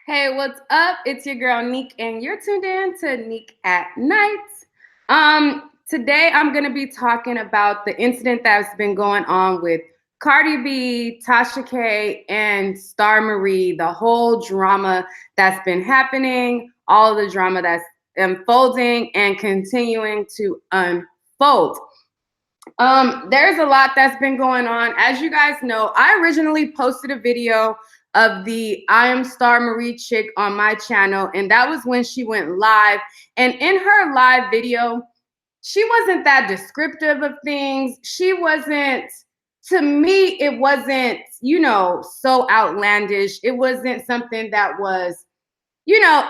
Hey, what's up? It's your girl Nique, and you're tuned in to Nique at Night. Today I'm gonna be talking about the incident that's been going on with Cardi B, Tasha K, and Star Marie. The whole drama that's been happening, all of the drama that's unfolding and continuing to unfold. There's a lot that's been going on. As you guys know, I originally posted a video of the I Am Star Marie chick on my channel, and that was when she went live. And in her live video, she wasn't that descriptive of things. She wasn't, to me, it wasn't, so outlandish. It wasn't something that was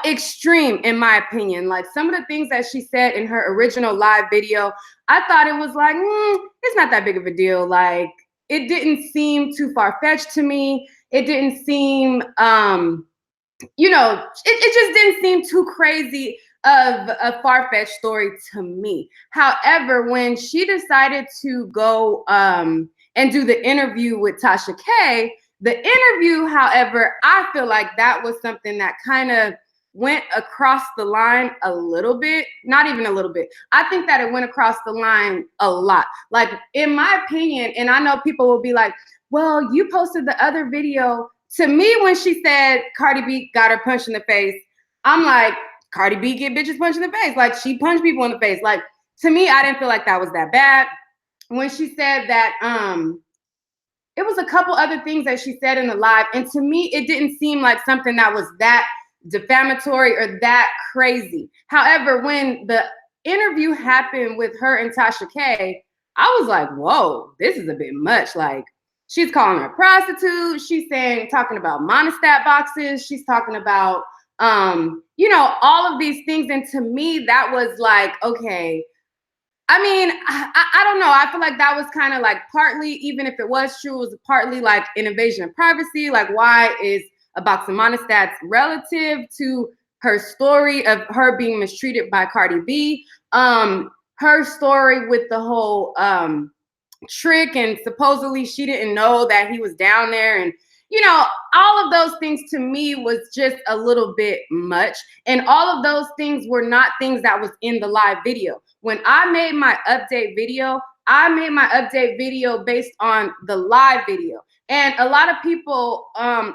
extreme in my opinion. Like some of the things that she said in her original live video, I thought it was like, it's not that big of a deal. Like it didn't seem too far-fetched to me. It didn't seem, it just didn't seem too crazy of a far-fetched story to me. However, when she decided to go and do the interview with Tasha K, the interview, however, I feel like that was something that kind of went across the line a little bit, not even a little bit. I think that it went across the line a lot. Like in my opinion, and I know people will be like, well, you posted the other video. To me, when she said Cardi B got her punched in the face, I'm like, Cardi B get bitches punched in the face. Like she punched people in the face. Like to me, I didn't feel like that was that bad. When she said that, it was a couple other things that she said in the live. And to me, it didn't seem like something that was that defamatory or that crazy. However, when the interview happened with her and Tasha K, I was like, whoa, this is a bit much. Like she's calling her a prostitute. She's talking about monostat boxes. She's talking about, all of these things. And to me, that was like, okay, I mean, I don't know. I feel like that was kind of like partly, even if it was true, it was partly like an invasion of privacy. Like, why is a box of monostats relative to her story of her being mistreated by Cardi B? Her story with the whole trick, and supposedly she didn't know that he was down there, and all of those things to me was just a little bit much. And all of those things were not things that was in the live video. When I made my update video, based on the live video. And a lot of people,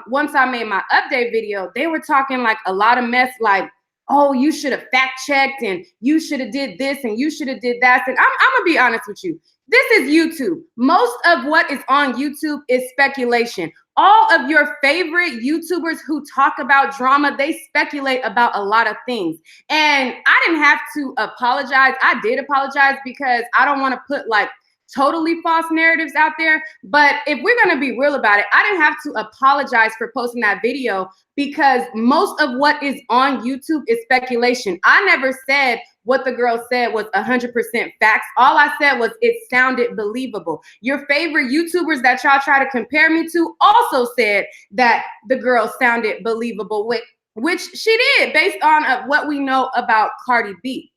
once I made my update video, they were talking like a lot of mess, like, oh, you should have fact checked and you should have did this and you should have did that. And I'm gonna be honest with you. This is YouTube. Most of what is on YouTube is speculation. All of your favorite YouTubers who talk about drama, they speculate about a lot of things. And I didn't have to apologize. I did apologize because I don't want to put like totally false narratives out there. But if we're going to be real about it, I didn't have to apologize for posting that video because most of what is on YouTube is speculation. I never said what the girl said was 100% facts. All I said was it sounded believable. Your favorite YouTubers that y'all try to compare me to also said that the girl sounded believable, which she did based on what we know about Cardi B.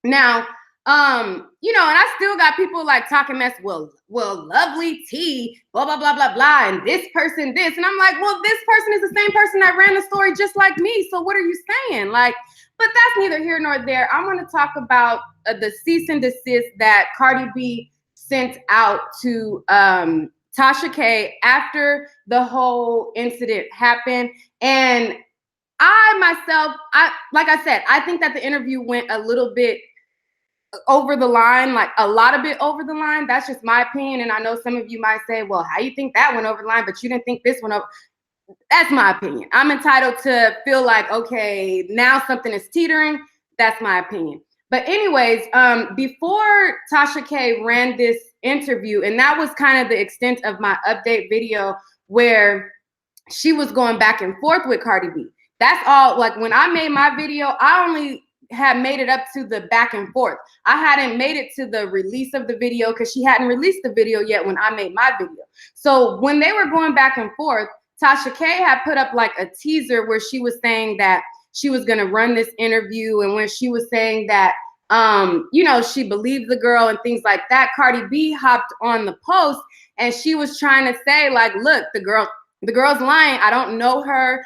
Now, and I still got people like talking mess. Well, lovely T, blah, blah, blah, blah, blah. And this person, this. And I'm like, well, this person is the same person that ran the story just like me. So what are you saying? Like, but that's neither here nor there. I'm going to talk about the cease and desist that Cardi B sent out to Tasha K after the whole incident happened. And like I said, I think that the interview went a little bit over the line, like a lot of it over the line. That's just my opinion. And I know some of you might say, well, how you think that went over the line, but you didn't think this one over. That's my opinion. I'm entitled to feel like, okay, now something is teetering. That's my opinion. But anyways, before Tasha K ran this interview, and that was kind of the extent of my update video where she was going back and forth with Cardi B. That's all. Like when I made my video, I only had made it up to the back and forth. I hadn't made it to the release of the video because she hadn't released the video yet when I made my video. So when they were going back and forth, Tasha K had put up like a teaser where she was saying that she was going to run this interview. And when she was saying that, she believed the girl and things like that, Cardi B hopped on the post and she was trying to say like, look, the girl The girl's lying. I don't know her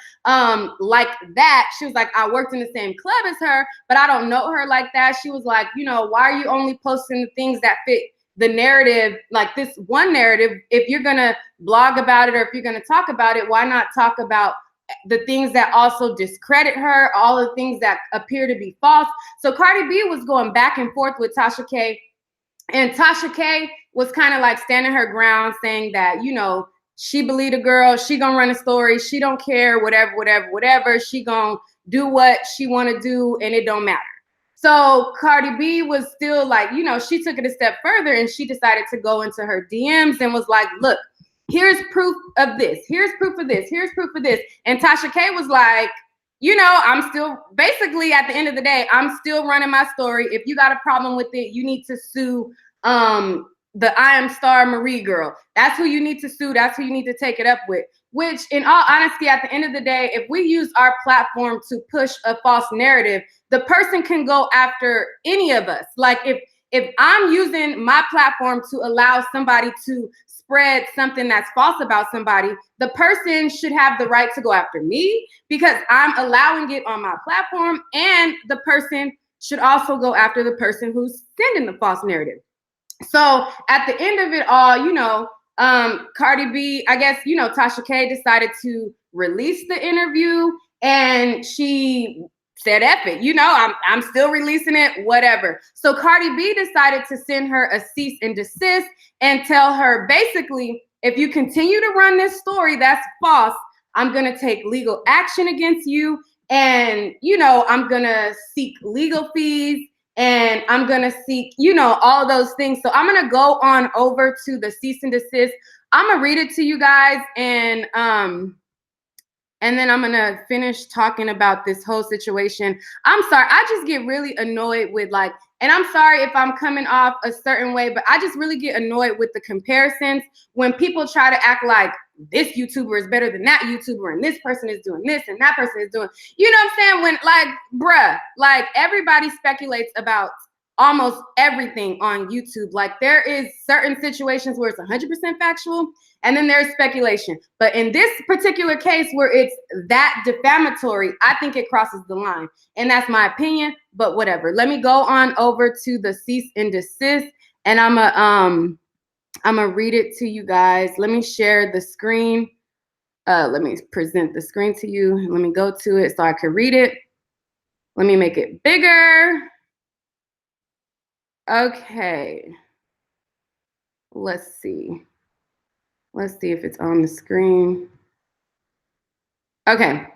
like that. She was like, I worked in the same club as her, but I don't know her like that. She was like, you know, why are you only posting the things that fit the narrative, like this one narrative? If you're going to blog about it, or if you're going to talk about it, why not talk about the things that also discredit her, all the things that appear to be false? So Cardi B was going back and forth with Tasha K, and Tasha K was kind of like standing her ground, saying that, you know, she believed a girl, she gonna run a story, she don't care, whatever, she gonna do what she wanna do, and it don't matter. So Cardi B was still like, you know, she took it a step further, and she decided to go into her DMs and was like, look, here's proof of this, here's proof of this, here's proof of this. And Tasha K was like, you know, I'm still, basically at the end of the day, I'm still running my story. If you got a problem with it, you need to sue the I Am Star Marie girl. That's who you need to sue. That's who you need to take it up with. Which, in all honesty, at the end of the day, if we use our platform to push a false narrative, the person can go after any of us. Like if I'm using my platform to allow somebody to spread something that's false about somebody, the person should have the right to go after me because I'm allowing it on my platform, and the person should also go after the person who's sending the false narrative. So at the end of it all, you know, Cardi B, I guess, you know, Tasha K decided to release the interview, and she said, F it, you know, I'm still releasing it, whatever. So Cardi B decided to send her a cease and desist and tell her, basically, if you continue to run this story that's false, I'm going to take legal action against you. And, you know, I'm going to seek legal fees, and I'm going to seek, you know, all those things. So I'm going to go on over to the cease and desist. I'm going to read it to you guys, and then I'm going to finish talking about this whole situation. I'm sorry. I just get really annoyed with, like, and I'm sorry if I'm coming off a certain way, but I just really get annoyed with the comparisons when people try to act like this YouTuber is better than that YouTuber, and this person is doing this and that person is doing, you know what I'm saying? When, like, bruh, like, everybody speculates about almost everything on YouTube. Like, there is certain situations where it's 100% factual, and then there's speculation. But in this particular case where it's that defamatory, I think it crosses the line. And that's my opinion, but whatever. Let me go on over to the cease and desist, and I'm gonna read it to you guys. Let me share the screen. Let me present the screen to you. Let me go to it so I can read it. Let me make it bigger. Okay. Let's see. Let's see if it's on the screen. Okay.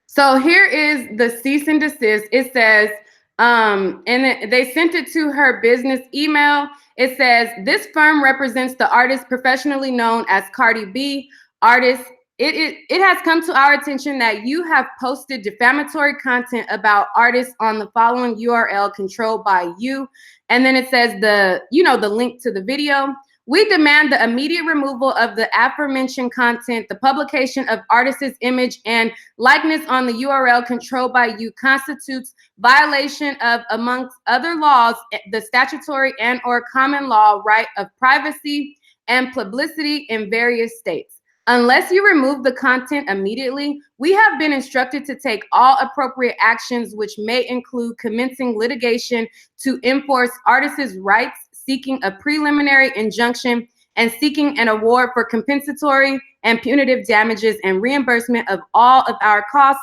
So here is the cease and desist. It says, and they sent it to her business email. It says, this firm represents the artist professionally known as Cardi B. Artist, it has come to our attention that you have posted defamatory content about artists on the following URL controlled by you. And then it says the link to the video. We demand the immediate removal of the aforementioned content. The publication of artist's image and likeness on the URL controlled by you constitutes violation of, amongst other laws, the statutory and or common law right of privacy and publicity in various states. Unless you remove the content immediately, we have been instructed to take all appropriate actions, which may include commencing litigation to enforce artists' rights, seeking a preliminary injunction, and seeking an award for compensatory and punitive damages and reimbursement of all of our costs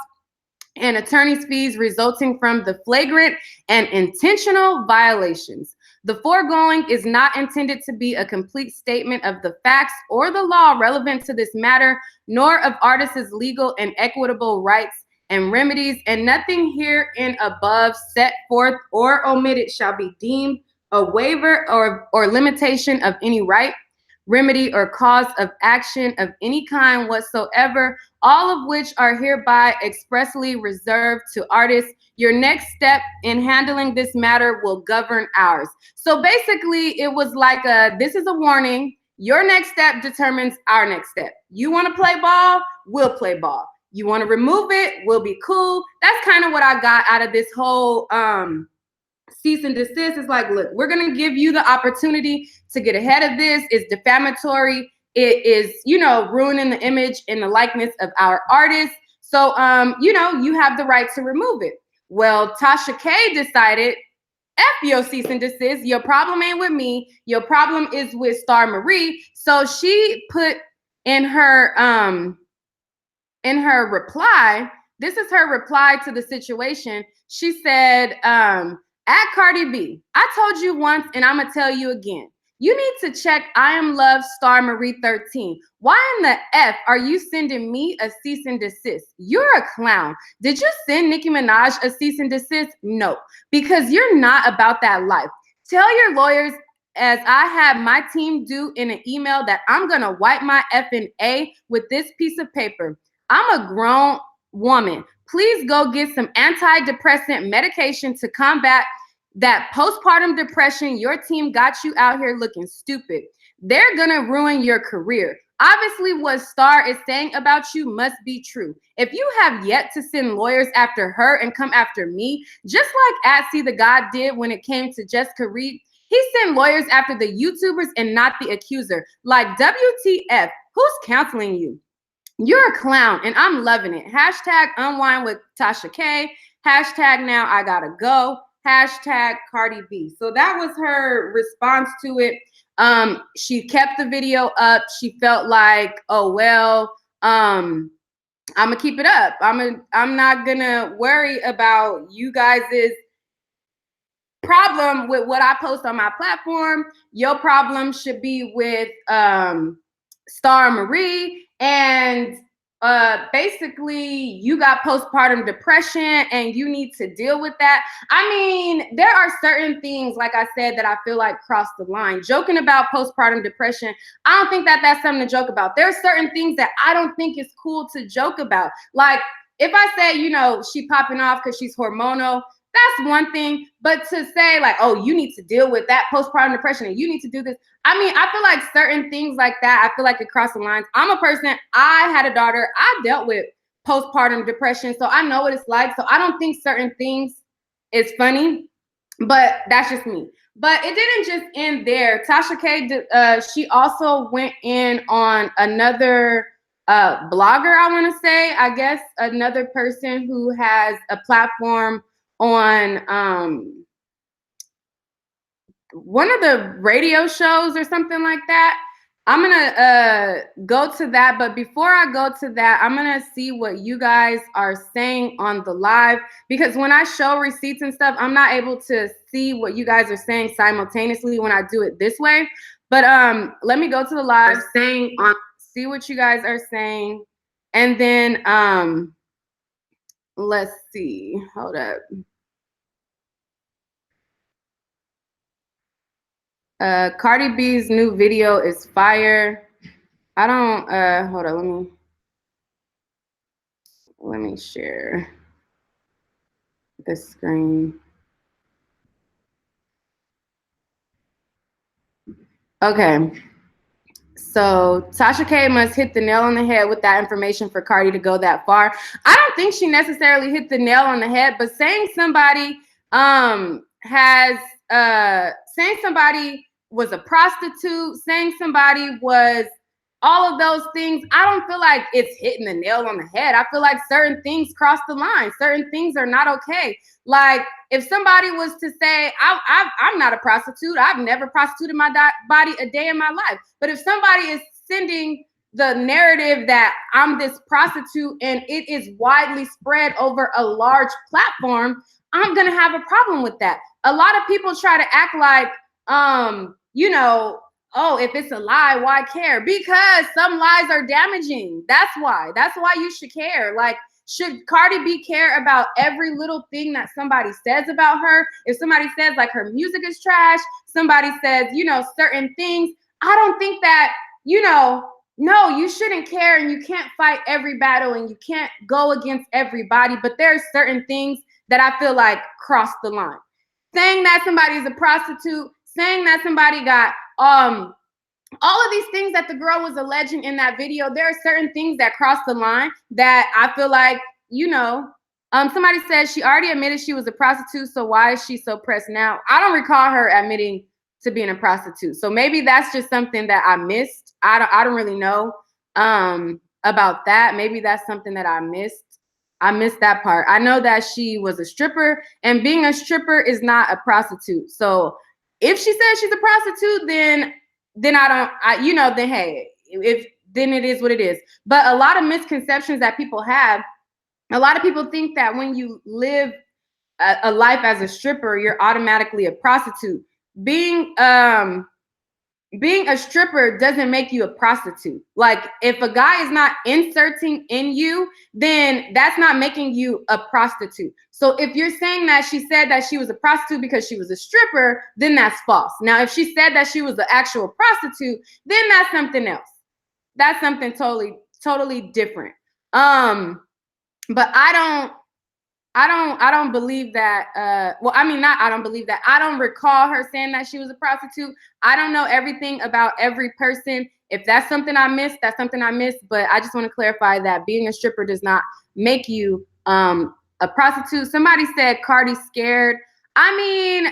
and attorney's fees resulting from the flagrant and intentional violations. The foregoing is not intended to be a complete statement of the facts or the law relevant to this matter, nor of artists' legal and equitable rights and remedies, and nothing herein above set forth or omitted shall be deemed a waiver or limitation of any right, remedy, or cause of action of any kind whatsoever, all of which are hereby expressly reserved to artists. Your next step in handling this matter will govern ours. So basically, it was like this is a warning. Your next step determines our next step. You want to play ball? We'll play ball. You want to remove it? We'll be cool. That's kind of what I got out of this whole cease and desist. Is like, look, we're going to give you the opportunity to get ahead of this. It's defamatory. it is, you know, ruining the image and the likeness of our artists. So, you know, you have the right to remove it. Well, Tasha K decided, F your cease and desist. Your problem ain't with me. Your problem is with Star Marie. So she put in her reply, this is her reply to the situation. She said, at Cardi B, I told you once and I'm gonna tell you again. You need to check I Am Love Star Marie 13. Why in the F are you sending me a cease and desist? You're a clown. Did you send Nicki Minaj a cease and desist? No, because you're not about that life. Tell your lawyers, as I had my team do in an email, that I'm gonna wipe my effing A with this piece of paper. I'm a grown woman. Please go get some antidepressant medication to combat that postpartum depression. Your team got you out here looking stupid. They're gonna ruin your career. Obviously, what Star is saying about you must be true. If you have yet to send lawyers after her and come after me, just like Atsy the God did when it came to Jessica Reed, he sent lawyers after the YouTubers and not the accuser. Like, WTF, who's counseling you? You're a clown, and I'm loving it. Hashtag unwind with Tasha K. Hashtag now I gotta go. Hashtag Cardi B. So that was her response to it. She kept the video up. She felt like, oh well, I'm gonna keep it up. I'm not gonna worry about you guys' problem with what I post on my platform. Your problem should be with Star Marie, and basically you got postpartum depression and you need to deal with that. I mean, there are certain things, like I said, that I feel like cross the line. Joking about postpartum depression, I don't think that that's something to joke about. There are certain things that I don't think is cool to joke about. Like if I say, you know, she popping off because she's hormonal, that's one thing. But to say like, oh, you need to deal with that postpartum depression and you need to do this. I mean, I feel like certain things like that, I feel like it crosses the lines. I'm a person, I had a daughter, I dealt with postpartum depression, so I know what it's like. So I don't think certain things is funny, but that's just me. But it didn't just end there. Tasha K, she also went in on another blogger, I want to say, I guess, another person who has a platform on one of the radio shows or something like that. I'm gonna go to that, but before I go to that, I'm gonna see what you guys are saying on the live, because when I show receipts and stuff, I'm not able to see what you guys are saying simultaneously when I do it this way. But let me go to the live, see what you guys are saying, and then let's see. Hold up. Cardi B's new video is fire. I don't hold on, let me share the screen. Okay. So Tasha K must hit the nail on the head with that information for Cardi to go that far. I don't think she necessarily hit the nail on the head, but saying somebody saying somebody was a prostitute, saying somebody was all of those things, I don't feel like it's hitting the nail on the head. I feel like certain things cross the line. Certain things are not okay. Like if somebody was to say, I'm not a prostitute, I've never prostituted my body a day in my life. But if somebody is sending the narrative that I'm this prostitute and it is widely spread over a large platform, I'm going to have a problem with that. A lot of people try to act like, you know, oh, if it's a lie, why care? Because some lies are damaging. That's why you should care. Like, should Cardi B care about every little thing that somebody says about her? If somebody says like her music is trash, somebody says, you know, certain things, I don't think that, you know, no, you shouldn't care, and you can't fight every battle and you can't go against everybody. But there's certain things that I feel like cross the line. Saying that somebody is a prostitute, saying that somebody got all of these things that the girl was alleging in that video, there are certain things that cross the line that I feel like, you know, somebody said she already admitted she was a prostitute, so why is she so pressed now? I don't recall her admitting to being a prostitute. So maybe that's just something that I missed. I don't really know about that. Maybe that's something that I missed. I missed that part. I know that she was a stripper, and being a stripper is not a prostitute. So if she says she's a prostitute, then I don't, then hey, if then it is what it is. But a lot of misconceptions that people have, a lot of people think that when you live a life as a stripper, you're automatically a prostitute. Being a stripper doesn't make you a prostitute. Like, if a guy is not inserting in you, then that's not making you a prostitute. So if you're saying that she said that she was a prostitute because she was a stripper, then that's false. Now, if she said that she was the actual prostitute, then that's something else. That's something totally different. But I don't believe that. Well, I mean, not I don't believe that. I don't recall her saying that she was a prostitute. I don't know everything about every person. If that's something I missed, that's something I missed. But I just want to clarify that being a stripper does not make you a prostitute. Somebody said Cardi's scared. I mean,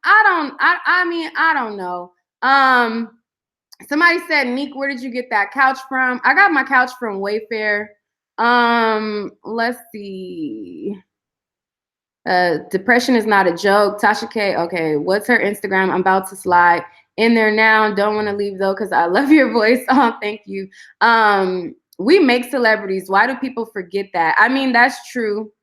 I don't know. Somebody said, Nique, where did you get that couch from? I got my couch from Wayfair. Let's see. Depression is not a joke. Tasha K. Okay, what's her Instagram? I'm about to slide in there now. Don't want to leave though, because I love your voice. Oh, thank you. We make celebrities. Why do people forget that? I mean, that's true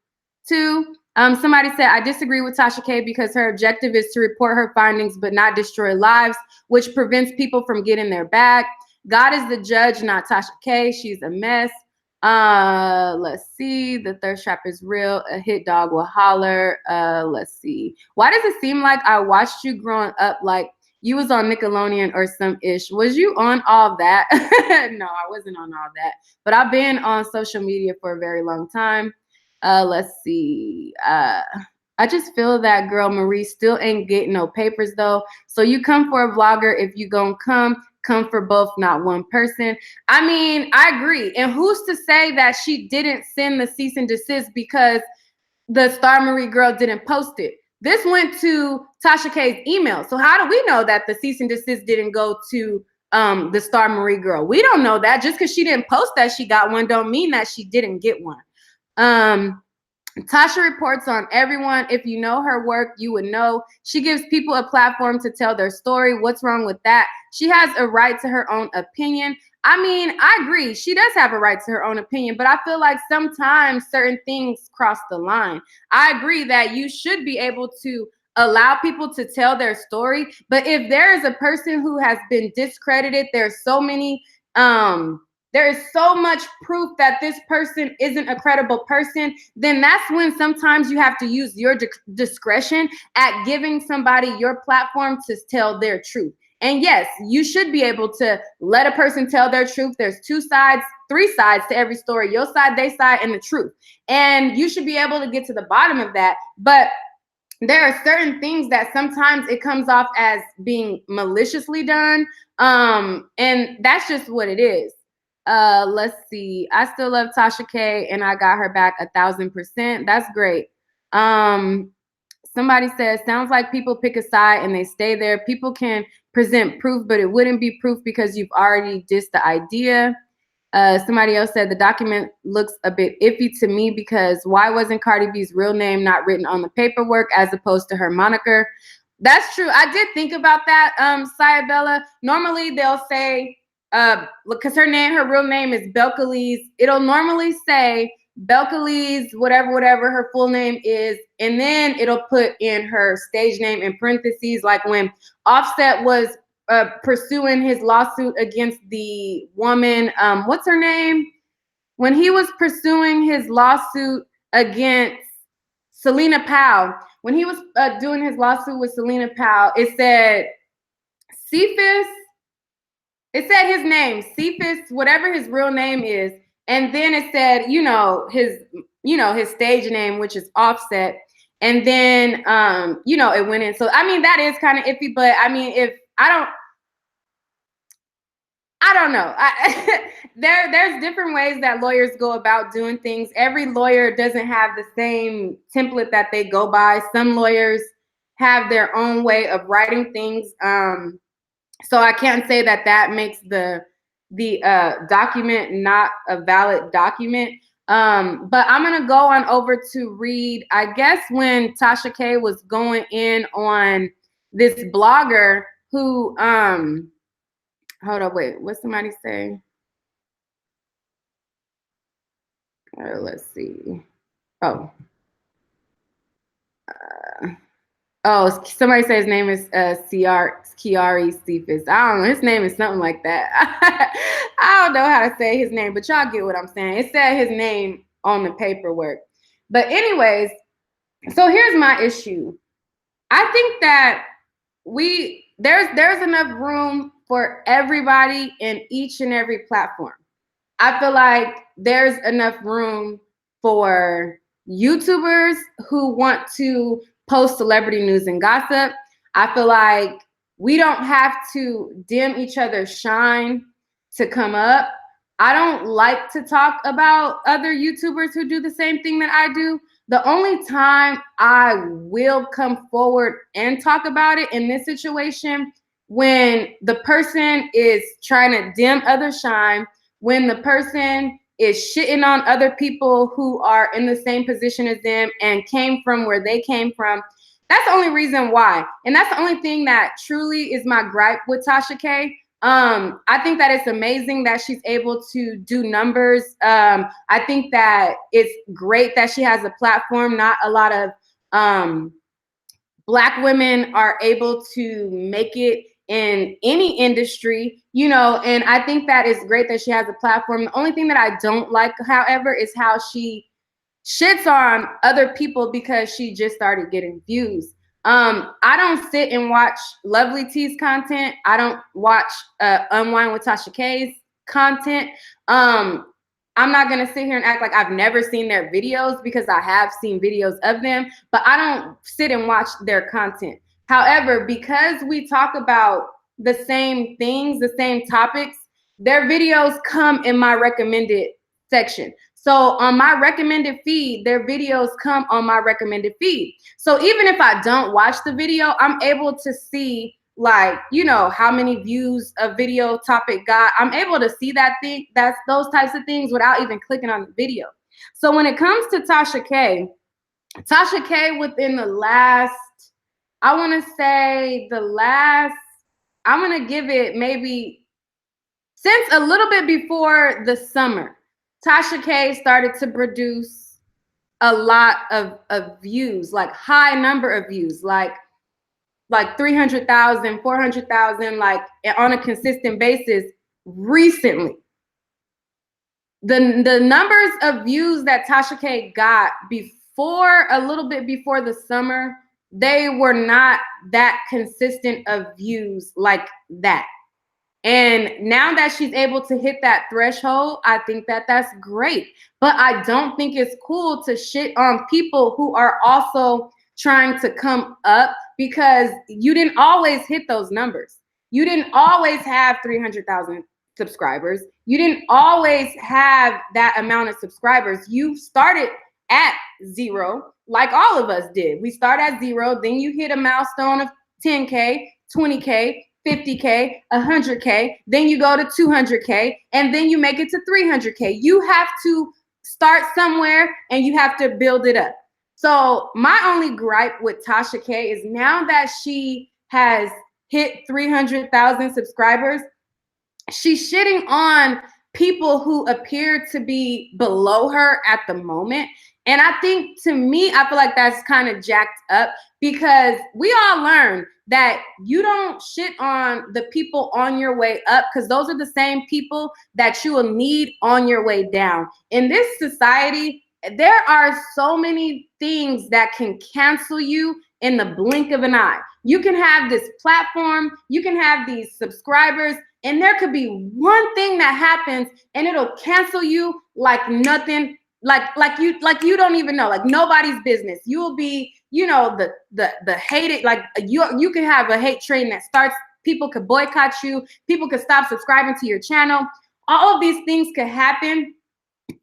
too. Somebody said, I disagree with Tasha K because her objective is to report her findings but not destroy lives, which prevents people from getting their bag. God is the judge, not Tasha K. She's a mess. Let's see. The thirst trap is real. A hit dog will holler. Let's see. Why does it seem like I watched you growing up like you was on Nickelodeon or some ish? Was you on all that? No, I wasn't on all that. But I've been on social media for a very long time. Let's see. I just feel that girl Marie still ain't getting no papers though. So you come for a vlogger if you gonna come for both, not one person. I mean, I agree. And who's to say that she didn't send the cease and desist because the Star Marie girl didn't post it? This went to Tasha K's email. So how do we know that the cease and desist didn't go to the Star Marie girl? We don't know that. Just because she didn't post that she got one don't mean that she didn't get one. Tasha reports on everyone. If you know her work, you would know. She gives people a platform to tell their story. What's wrong with that? She has a right to her own opinion. I mean, I agree. She does have a right to her own opinion, but I feel like sometimes certain things cross the line. I agree that you should be able to allow people to tell their story, but if there is a person who has been discredited, there's so many there is so much proof that this person isn't a credible person, then that's when sometimes you have to use your discretion at giving somebody your platform to tell their truth. And yes, you should be able to let a person tell their truth. There's 2 sides, 3 sides to every story, your side, their side, and the truth. And you should be able to get to the bottom of that. But there are certain things that sometimes it comes off as being maliciously done. And that's just what it is. Let's see. I still love Tasha K and I got her back 1,000%. That's great. Somebody says, sounds like people pick a side and they stay there. People can present proof, but it wouldn't be proof because you've already dissed the idea. Somebody else said the document looks a bit iffy to me because why wasn't Cardi B's real name not written on the paperwork as opposed to her moniker? That's true. I did think about that, Sayabella. Normally they'll say, because her real name is Belcalis. It'll normally say Belcalis, whatever her full name is, and then it'll put in her stage name in parentheses, like when Offset was pursuing his lawsuit against the woman, what's her name? When he was pursuing his lawsuit against Selena Powell, when he was doing his lawsuit with Selena Powell, it said Cephas. It said his name, Cephas, whatever his real name is, and then it said, his stage name, which is Offset, and then it went in. So I mean, that is kind of iffy, but I mean, if I don't know. There's different ways that lawyers go about doing things. Every lawyer doesn't have the same template that they go by. Some lawyers have their own way of writing things. So I can't say that that makes the document not a valid document. But I'm gonna go on over to read, I guess, when Tasha K was going in on this blogger who hold on, wait, what somebody say? Let's see. Oh. Oh, somebody says his name is Kiari Cephas. I don't know. His name is something like that. I don't know how to say his name, but y'all get what I'm saying. It said his name on the paperwork. But anyways, so here's my issue. I think that there's enough room for everybody in each and every platform. I feel like there's enough room for YouTubers who want to post celebrity news and gossip. I feel like we don't have to dim each other's shine to come up. I don't like to talk about other YouTubers who do the same thing that I do. The only time I will come forward and talk about it in this situation, when the person is trying to dim other shine, when the person is shitting on other people who are in the same position as them and came from where they came from. That's the only reason why. And that's the only thing that truly is my gripe with Tasha K. I think that it's amazing that she's able to do numbers. I think that it's great that she has a platform. Not a lot of Black women are able to make it in any industry, you know, and I think that it's great that she has a platform. The only thing that I don't like, however, is how she shits on other people because she just started getting views. I don't sit and watch Lovely T's content. I don't watch Unwind with Tasha K's content. I'm not gonna sit here and act like I've never seen their videos, because I have seen videos of them, but I don't sit and watch their content. However, because we talk about the same things, the same topics, their videos come in my recommended section. So on my recommended feed, their videos come on my recommended feed. So even if I don't watch the video, I'm able to see, like, you know, how many views a video topic got. I'm able to see that's those types of things without even clicking on the video. So when it comes to Tasha K within the last, I want to say I'm going to give it maybe since a little bit before the summer, Tasha K started to produce a lot of views, like high number of views, like 300,000, 400,000, like on a consistent basis recently. The numbers of views that Tasha K got before, a little bit before the summer, they were not that consistent of views like that. And now that she's able to hit that threshold, I think that that's great. But I don't think it's cool to shit on people who are also trying to come up, because you didn't always hit those numbers. You didn't always have 300,000 subscribers. You didn't always have that amount of subscribers. You started at 0, like all of us did. We start at 0, then you hit a milestone of 10K, 20K, 50K, 100K, then you go to 200K, and then you make it to 300K. You have to start somewhere and you have to build it up. So my only gripe with Tasha K is, now that she has hit 300,000 subscribers, she's shitting on people who appear to be below her at the moment. And I think, to me, I feel like that's kind of jacked up, because we all learn that you don't shit on the people on your way up, because those are the same people that you will need on your way down. In this society, there are so many things that can cancel you in the blink of an eye. You can have this platform, you can have these subscribers, and there could be one thing that happens and it'll cancel you like nothing, like you don't even know, like nobody's business. You will be, you know, the hated, like you can have a hate train that starts, people could boycott you, people could stop subscribing to your channel. All of these things could happen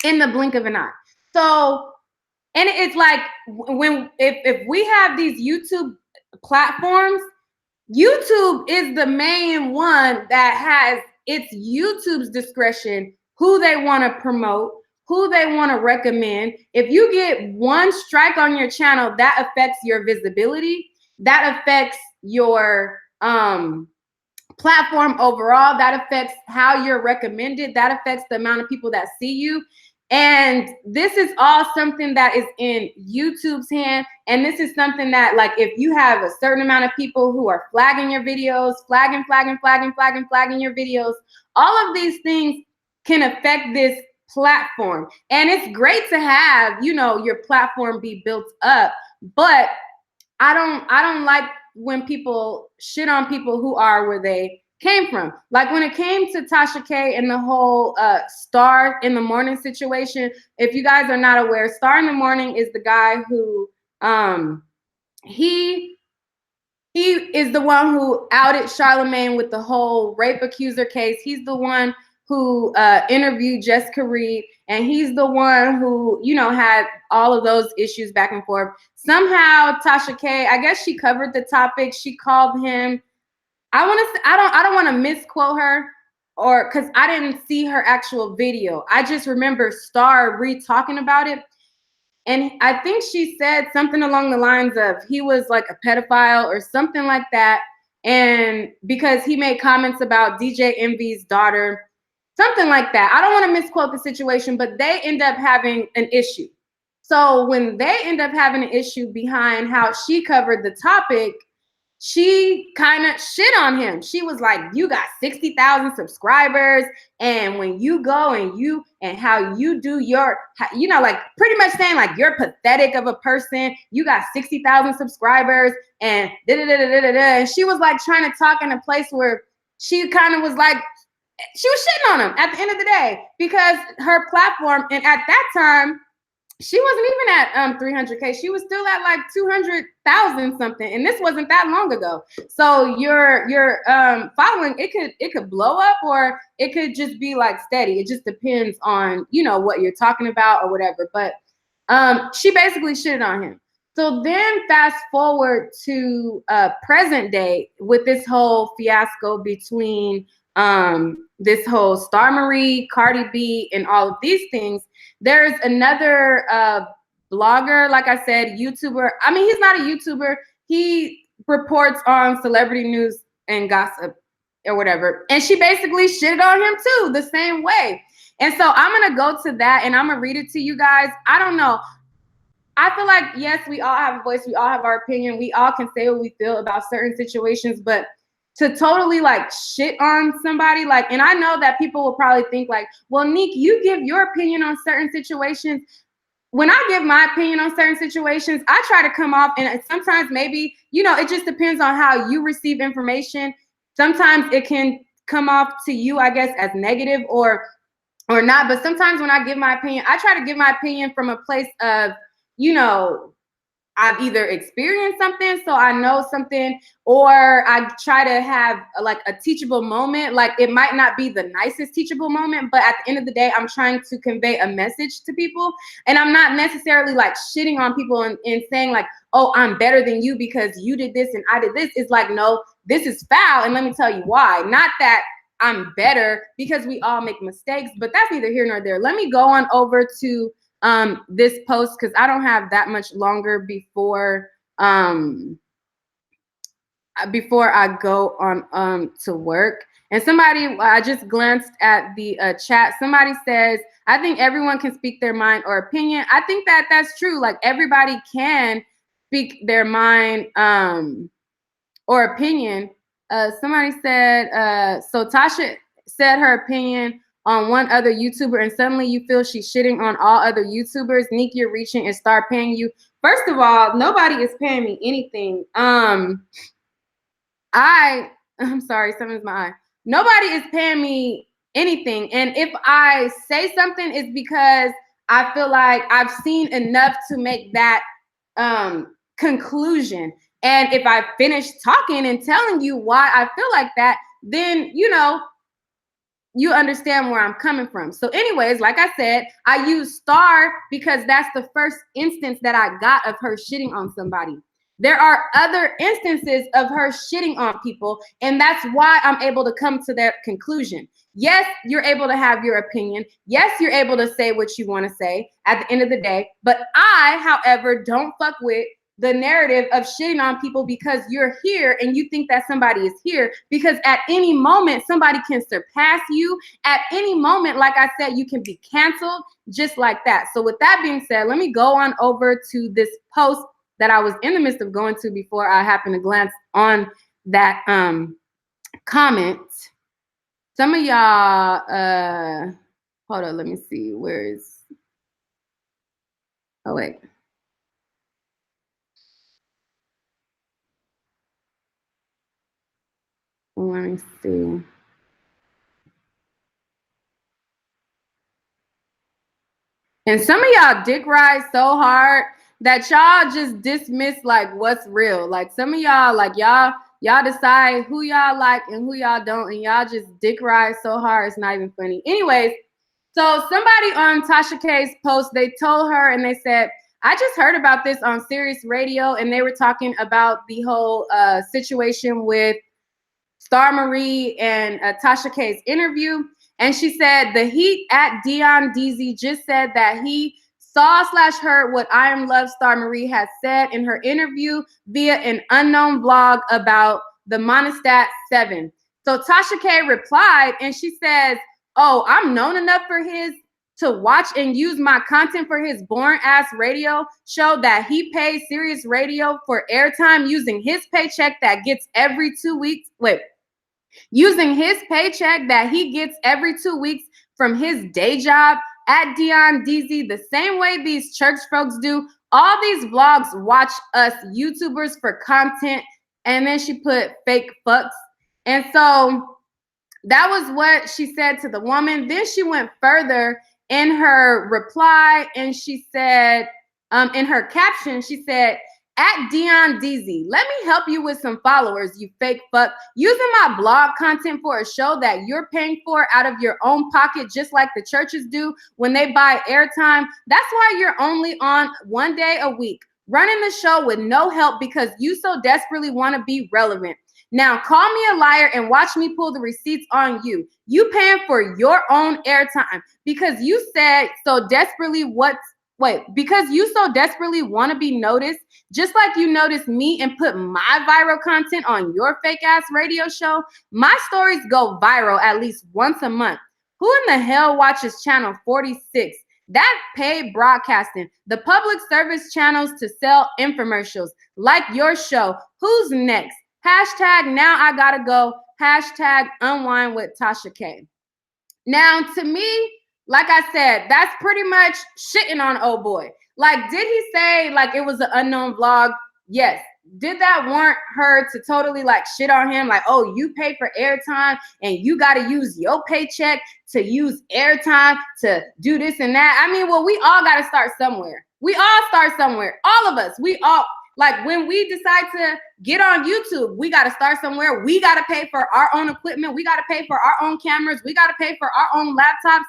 in the blink of an eye. So, and it's like, if we have these YouTube platforms, YouTube is the main one that has, it's YouTube's discretion who they want to promote, who they want to recommend. If you get one strike on your channel, that affects your visibility, that affects your platform overall, that affects how you're recommended, that affects the amount of people that see you. And this is all something that is in YouTube's hand. And this is something that, like, if you have a certain amount of people who are flagging your videos, flagging your videos, all of these things can affect this platform. And it's great to have, you know, your platform be built up, but I don't like when people shit on people who are where they came from. Like when it came to Tasha K and the whole Star in the Morning situation, if you guys are not aware, Star in the Morning is the guy who he is the one who outed Charlemagne with the whole rape accuser case. He's the one who interviewed Jessica Reed, and he's the one who, you know, had all of those issues back and forth. Somehow Tasha K, I guess she covered the topic. She called him, I don't want to misquote her, or because I didn't see her actual video. I just remember Star talking about it. And I think she said something along the lines of he was like a pedophile or something like that. And because he made comments about DJ Envy's daughter, something like that. I don't want to misquote the situation, but they end up having an issue. So when they end up having an issue behind how she covered the topic, she kind of shit on him. She was like, you got 60,000 subscribers, and when you go and how you do your, you know, like pretty much saying like you're pathetic of a person. You got 60,000 subscribers and da-da-da-da-da-da. And she was like trying to talk in a place where she kind of was like, she was shitting on him at the end of the day, because her platform, and at that time, she wasn't even at 300K. She was still at like 200,000 something, and this wasn't that long ago. So your following, it could blow up, or it could just be like steady. It just depends on, you know, what you're talking about or whatever. But she basically shitted on him. So then fast forward to present day with this whole fiasco between this whole Star Marie, Cardi B, and all of these things. There's another blogger, like I said, YouTuber. I mean, he's not a YouTuber. He reports on celebrity news and gossip or whatever. And she basically shitted on him too, the same way. And so I'm going to go to that and I'm going to read it to you guys. I don't know. I feel like, yes, we all have a voice. We all have our opinion. We all can say what we feel about certain situations, but to totally like shit on somebody, like, and I know that people will probably think like, well, Nique, you give your opinion on certain situations. When I give my opinion on certain situations, I try to come off, and sometimes maybe, you know, it just depends on how you receive information. Sometimes it can come off to you, I guess, as negative or not. But sometimes when I give my opinion, I try to give my opinion from a place of, you know, I've either experienced something, so I know something, or I try to have like a teachable moment. Like it might not be the nicest teachable moment, but at the end of the day, I'm trying to convey a message to people. And I'm not necessarily like shitting on people and saying like, oh, I'm better than you because you did this and I did this. It's like, no, this is foul. And let me tell you why. Not that I'm better, because we all make mistakes, but that's neither here nor there. Let me go on over to this post, because I don't have that much longer before I go on to work. And somebody, I just glanced at the chat. Somebody says, I think everyone can speak their mind or opinion. I think that that's true. Like everybody can speak their mind or opinion. Somebody said, so Tasha said her opinion on one other YouTuber, and suddenly you feel she's shitting on all other YouTubers. Nique, you're reaching and start paying you. First of all, nobody is paying me anything. I'm sorry, something's my eye. Nobody is paying me anything. And if I say something, it's because I feel like I've seen enough to make that conclusion. And if I finish talking and telling you why I feel like that, then, you know, you understand where I'm coming from. So anyways, like I said, I use Star because that's the first instance that I got of her shitting on somebody. There are other instances of her shitting on people, and that's why I'm able to come to that conclusion. Yes, you're able to have your opinion. Yes, you're able to say what you want to say at the end of the day. But I, however, don't fuck with the narrative of shitting on people because you're here and you think that somebody is here, because at any moment somebody can surpass you. At any moment, like I said, you can be canceled just like that. So with that being said, let me go on over to this post that I was in the midst of going to before I happened to glance on that comment. Some of y'all, hold on, let me see. Where is, oh wait. Let me see. And some of y'all dick ride so hard that y'all just dismiss like what's real. Like some of y'all, like y'all decide who y'all like and who y'all don't, and y'all just dick ride so hard it's not even funny. Anyways, so somebody on Tasha K's post, they told her and they said, I just heard about this on Sirius Radio, and they were talking about the whole situation with Star Marie and Tasha K's interview. And she said the Heat at Dion Deezy just said that he saw/heard what I Am Love Star Marie has said in her interview via an unknown blog about the Monistat 7. So Tasha K replied and she says, oh, I'm known enough for his to watch and use my content for his boring ass radio show that he pays Sirius Radio for airtime using his paycheck that gets every 2 weeks. Using his paycheck that he gets every 2 weeks from his day job at Dion Deezy, the same way these church folks do. All these vlogs watch us YouTubers for content. And then she put fake fucks. And so that was what she said to the woman. Then she went further in her reply and she said, in her caption, she said, at Dion Deezy, let me help you with some followers, you fake fuck. Using my blog content for a show that you're paying for out of your own pocket, just like the churches do when they buy airtime. That's why you're only on 1 day a week, running the show with no help because you so desperately want to be relevant. Now call me a liar and watch me pull the receipts on you. You paying for your own airtime because you said so desperately because you so desperately want to be noticed, just like you noticed me and put my viral content on your fake ass radio show. My stories go viral at least once a month. Who in the hell watches channel 46? That paid broadcasting, the public service channels to sell infomercials like your show. Who's next? Hashtag now I gotta go. Hashtag unwind with Tasha K. Now, to me, like I said, that's pretty much shitting on old boy. Like, did he say like it was an unknown vlog? Yes. Did that warrant her to totally like shit on him? Like, oh, you pay for airtime and you got to use your paycheck to use airtime to do this and that. I mean, well, we all got to start somewhere. We all start somewhere. All of us. We all, like when we decide to get on YouTube, we got to start somewhere. We got to pay for our own equipment. We got to pay for our own cameras. We got to pay for our own laptops.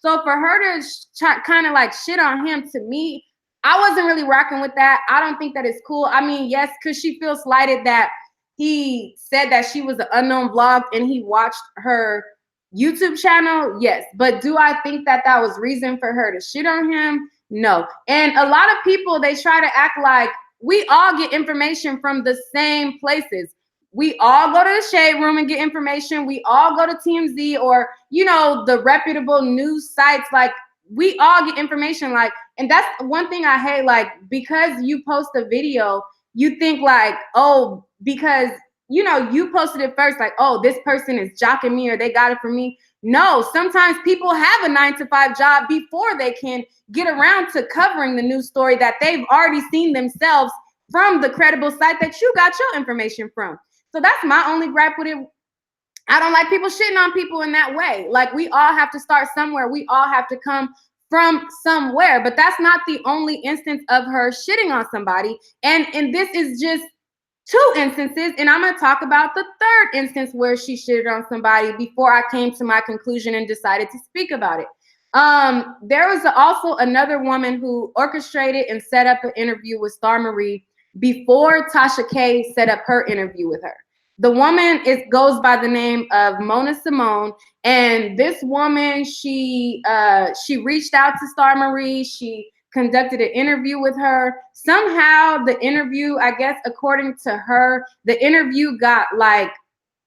So for her to kind of like shit on him, to me, I wasn't really rocking with that. I don't think that it's cool. I mean, yes, because she feels slighted that he said that she was an unknown vlog and he watched her YouTube channel. Yes. But do I think that that was reason for her to shit on him? No. And a lot of people, they try to act like we all get information from the same places. We all go to the Shade Room and get information. We all go to TMZ or, you know, the reputable news sites. Like, we all get information. Like, and that's one thing I hate. Like, because you post a video, you think like, oh, because, you know, you posted it first, like, oh, this person is jocking me or they got it from me. No, sometimes people have a 9-to-5 job before they can get around to covering the news story that they've already seen themselves from the credible site that you got your information from. So that's my only gripe with it. I don't like people shitting on people in that way. Like, we all have to start somewhere. We all have to come from somewhere. But that's not the only instance of her shitting on somebody. And this is just 2 instances. And I'm going to talk about the 3rd instance where she shitted on somebody before I came to my conclusion and decided to speak about it. There was also another woman who orchestrated and set up an interview with Star Marie. before Tasha K set up her interview with her. The woman goes by the name of Mona Simone, and this woman, she reached out to Star Marie. She conducted an interview with her. Somehow the interview, I guess according to her, the interview got like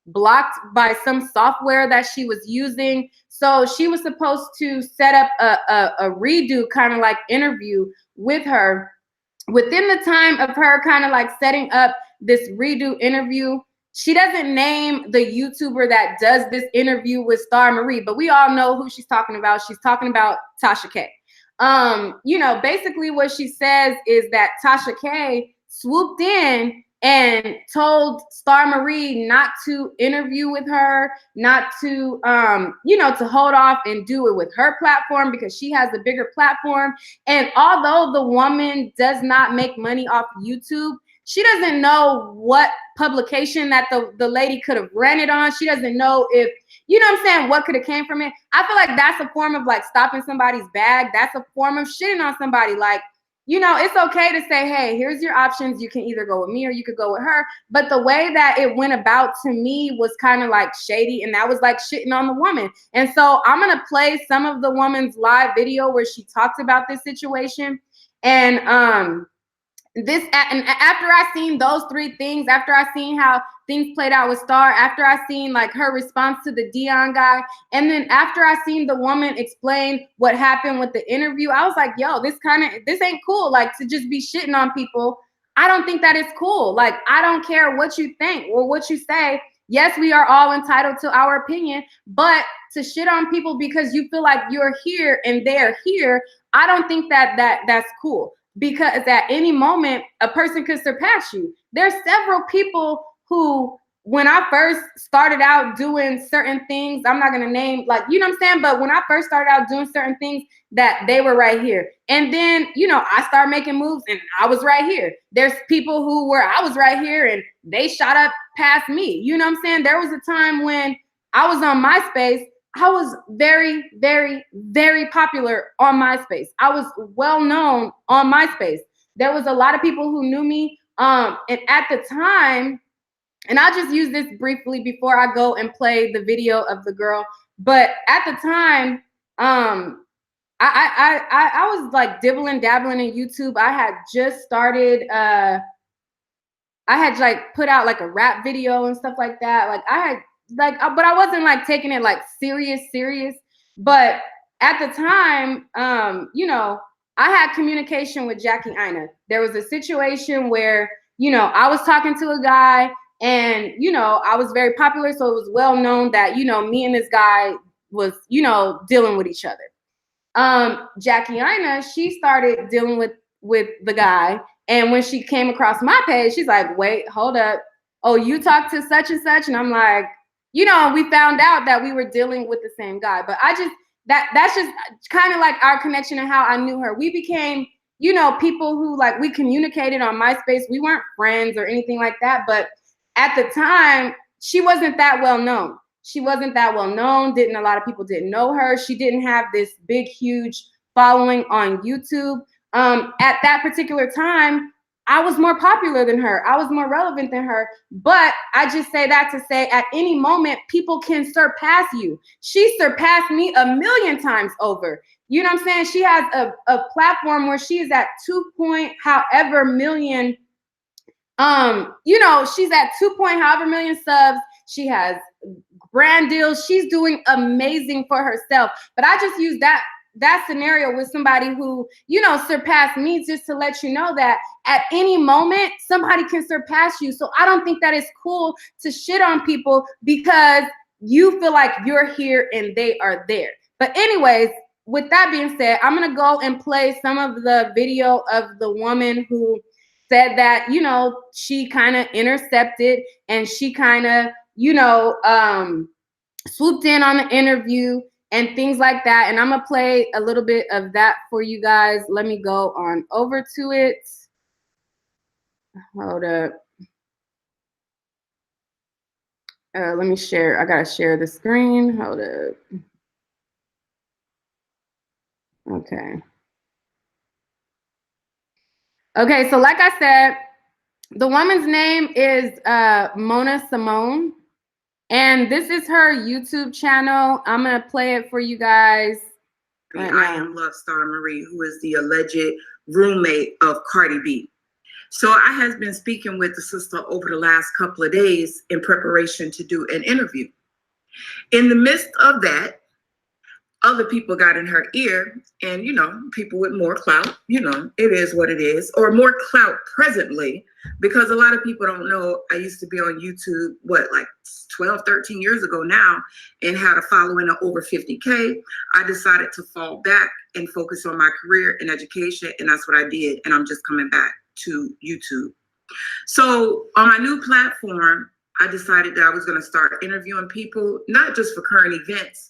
blocked by some software that she was using. So she was supposed to set up a redo kind of like interview with her. Within the time of her kind of like setting up this redo interview, she doesn't name the YouTuber that does this interview with Star Marie, but we all know who she's talking about. She's talking about Tasha K. You know, basically what she says is that Tasha K swooped in and told Star Marie not to interview with her, not to, you know, to hold off and do it with her platform because she has a bigger platform. And although the woman does not make money off YouTube, she doesn't know what publication that the lady could have ran it on. She doesn't know if, you know what I'm saying, what could have came from it. I feel like that's a form of like stopping somebody's bag. That's a form of shitting on somebody. Like, you know, it's okay to say, hey, here's your options. You can either go with me or you could go with her. But the way that it went about to me was kind of like shady, and that was like shitting on the woman. And so I'm going to play some of the woman's live video where she talked about this situation. And this, and after I seen those three things, after I seen how things played out with Star, after I seen like her response to the Dion guy, and then after I seen the woman explain what happened with the interview, I was like, yo, this ain't cool. Like, to just be shitting on people, I don't think that is cool. Like, I don't care what you think or what you say. Yes, we are all entitled to our opinion, but to shit on people because you feel like you're here and they're here, I don't think that's cool. Because at any moment, a person could surpass you. There's several people who, when I first started out doing certain things, I'm not going to name, like, you know what I'm saying? But when I first started out doing certain things, that they were right here. And then, you know, I started making moves and I was right here. There's people who were, I was right here and they shot up past me. You know what I'm saying? There was a time when I was on MySpace. I was very, very, very popular on MySpace. I was well known on MySpace. There was a lot of people who knew me. And at the time, and I'll just use this briefly before I go and play the video of the girl. But at the time, I was like dibbling, dabbling in YouTube. I had just started. I had like put out like a rap video and stuff like that. Like I had like, but I wasn't like taking it like serious. But at the time, you know, I had communication with Jackie Aina. There was a situation where, you know, I was talking to a guy and, you know, I was very popular. So it was well known that, you know, me and this guy was, you know, dealing with each other. Jackie Aina, she started dealing with the guy. And when she came across my page, she's like, wait, hold up. Oh, you talked to such and such? And I'm like, you know, we found out that we were dealing with the same guy. But I just, that's just kind of like our connection and how I knew her. We became, you know, people who like, we communicated on MySpace. We weren't friends or anything like that. But at the time, she wasn't that well known. She wasn't that well known. A lot of people didn't know her. She didn't have this big, huge following on YouTube. At that particular time, I was more popular than her. I was more relevant than her. But I just say that to say at any moment, people can surpass you. She surpassed me a million times over. You know what I'm saying? She has a platform where she is at 2 point however million. You know, she's at 2 point however million subs. She has brand deals. She's doing amazing for herself. But I just use that scenario with somebody who, you know, surpassed me just to let you know that at any moment, somebody can surpass you. So I don't think that it's cool to shit on people because you feel like you're here and they are there. But anyways, with that being said, I'm going to go and play some of the video of the woman who said that, you know, she kind of intercepted and she kind of, you know, swooped in on the interview and things like that. And I'm gonna play a little bit of that for you guys. Let me go on over to it. Hold up. Let me share. I gotta share the screen. Hold up. Okay. Okay, so like I said, The woman's name is Mona Simone, and this is her YouTube channel. I'm gonna play it for you guys. Right, I am Love Star Marie, who is the alleged roommate of Cardi B. So I have been speaking with the sister over the last couple of days in preparation to do an interview. In the midst of that, other people got in her ear, and people with more clout, it is what it is, or more clout presently, because a lot of people don't know I used to be on YouTube, like 12, 13 years ago now, and had a following of over 50K. I decided to fall back and focus on my career and education, and that's what I did, and I'm just coming back to YouTube. So on my new platform, I decided that I was going to start interviewing people, not just for current events.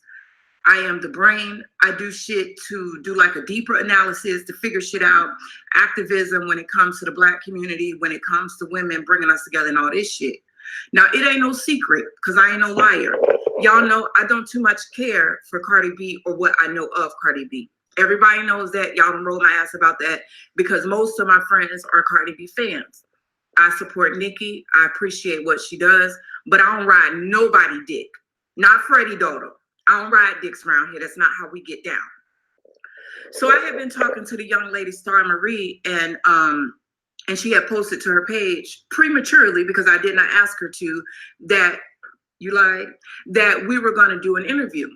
I am the brain. I do shit to do like a deeper analysis to figure shit out. Activism when it comes to the Black community, when it comes to women bringing us together and all this shit. Now, it ain't no secret because I ain't no liar. Y'all know I don't too much care for Cardi B or what I know of Cardi B. Everybody knows that. Y'all don't roll my ass about that because most of my friends are Cardi B fans. I support Nique. I appreciate what she does, but I don't ride nobody dick. Not Freddie daughter. I don't ride dicks around here. That's not how we get down. So I had been talking to the young lady, Star Marie, and she had posted to her page prematurely because I did not ask her to, that we were going to do an interview.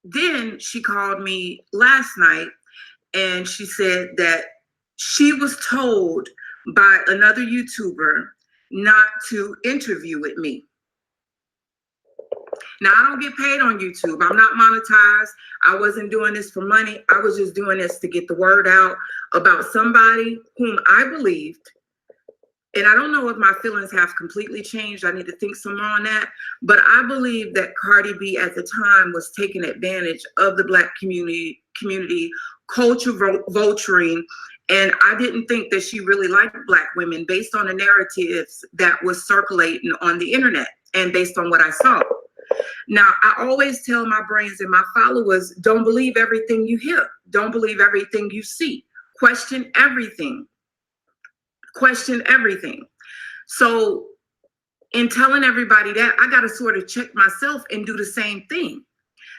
Then she called me last night and she said that she was told by another YouTuber not to interview with me. Now, I don't get paid on YouTube. I'm not monetized. I wasn't doing this for money. I was just doing this to get the word out about somebody whom I believed. And I don't know if my feelings have completely changed. I need to think some more on that. But I believe that Cardi B at the time was taking advantage of the Black community culture vulturing. And I didn't think that she really liked Black women based on the narratives that was circulating on the internet and based on what I saw. Now, I always tell my brains and my followers, don't believe everything you hear. Don't believe everything you see. Question everything. Question everything. So in telling everybody that, I got to sort of check myself and do the same thing.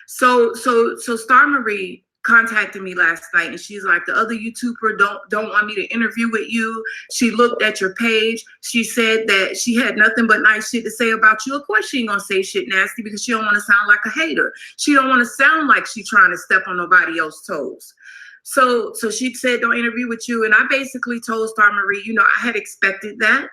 So Star Marie contacted me last night and she's like, the other YouTuber don't want me to interview with you. She looked at your page. She said that she had nothing but nice shit to say about you. Of course she ain't gonna say shit nasty because she don't want to sound like a hater. She don't want to sound like she trying to step on nobody else's toes. So she said don't interview with you. And I basically told Star Marie, I had expected that,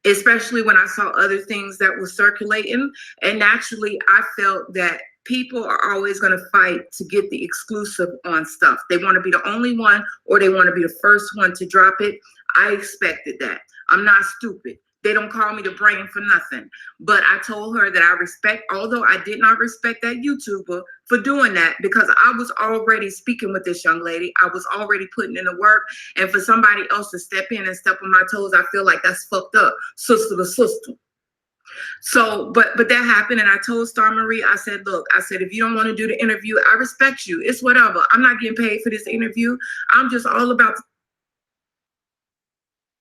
especially when I saw other things that were circulating. And naturally, I felt that people are always going to fight to get the exclusive on stuff. They want to be the only one, or they want to be the first one to drop it. I expected that. I'm not stupid. They don't call me the brain for nothing. But I told her that I respect, although I did not respect that YouTuber for doing that, because I was already speaking with this young lady. I was already putting in the work. And for somebody else to step in and step on my toes, I feel like that's fucked up. Sister to sister. So, but that happened. And I told Star Marie, I said, look, if you don't want to do the interview, I respect you. It's whatever. I'm not getting paid for this interview. I'm just all about.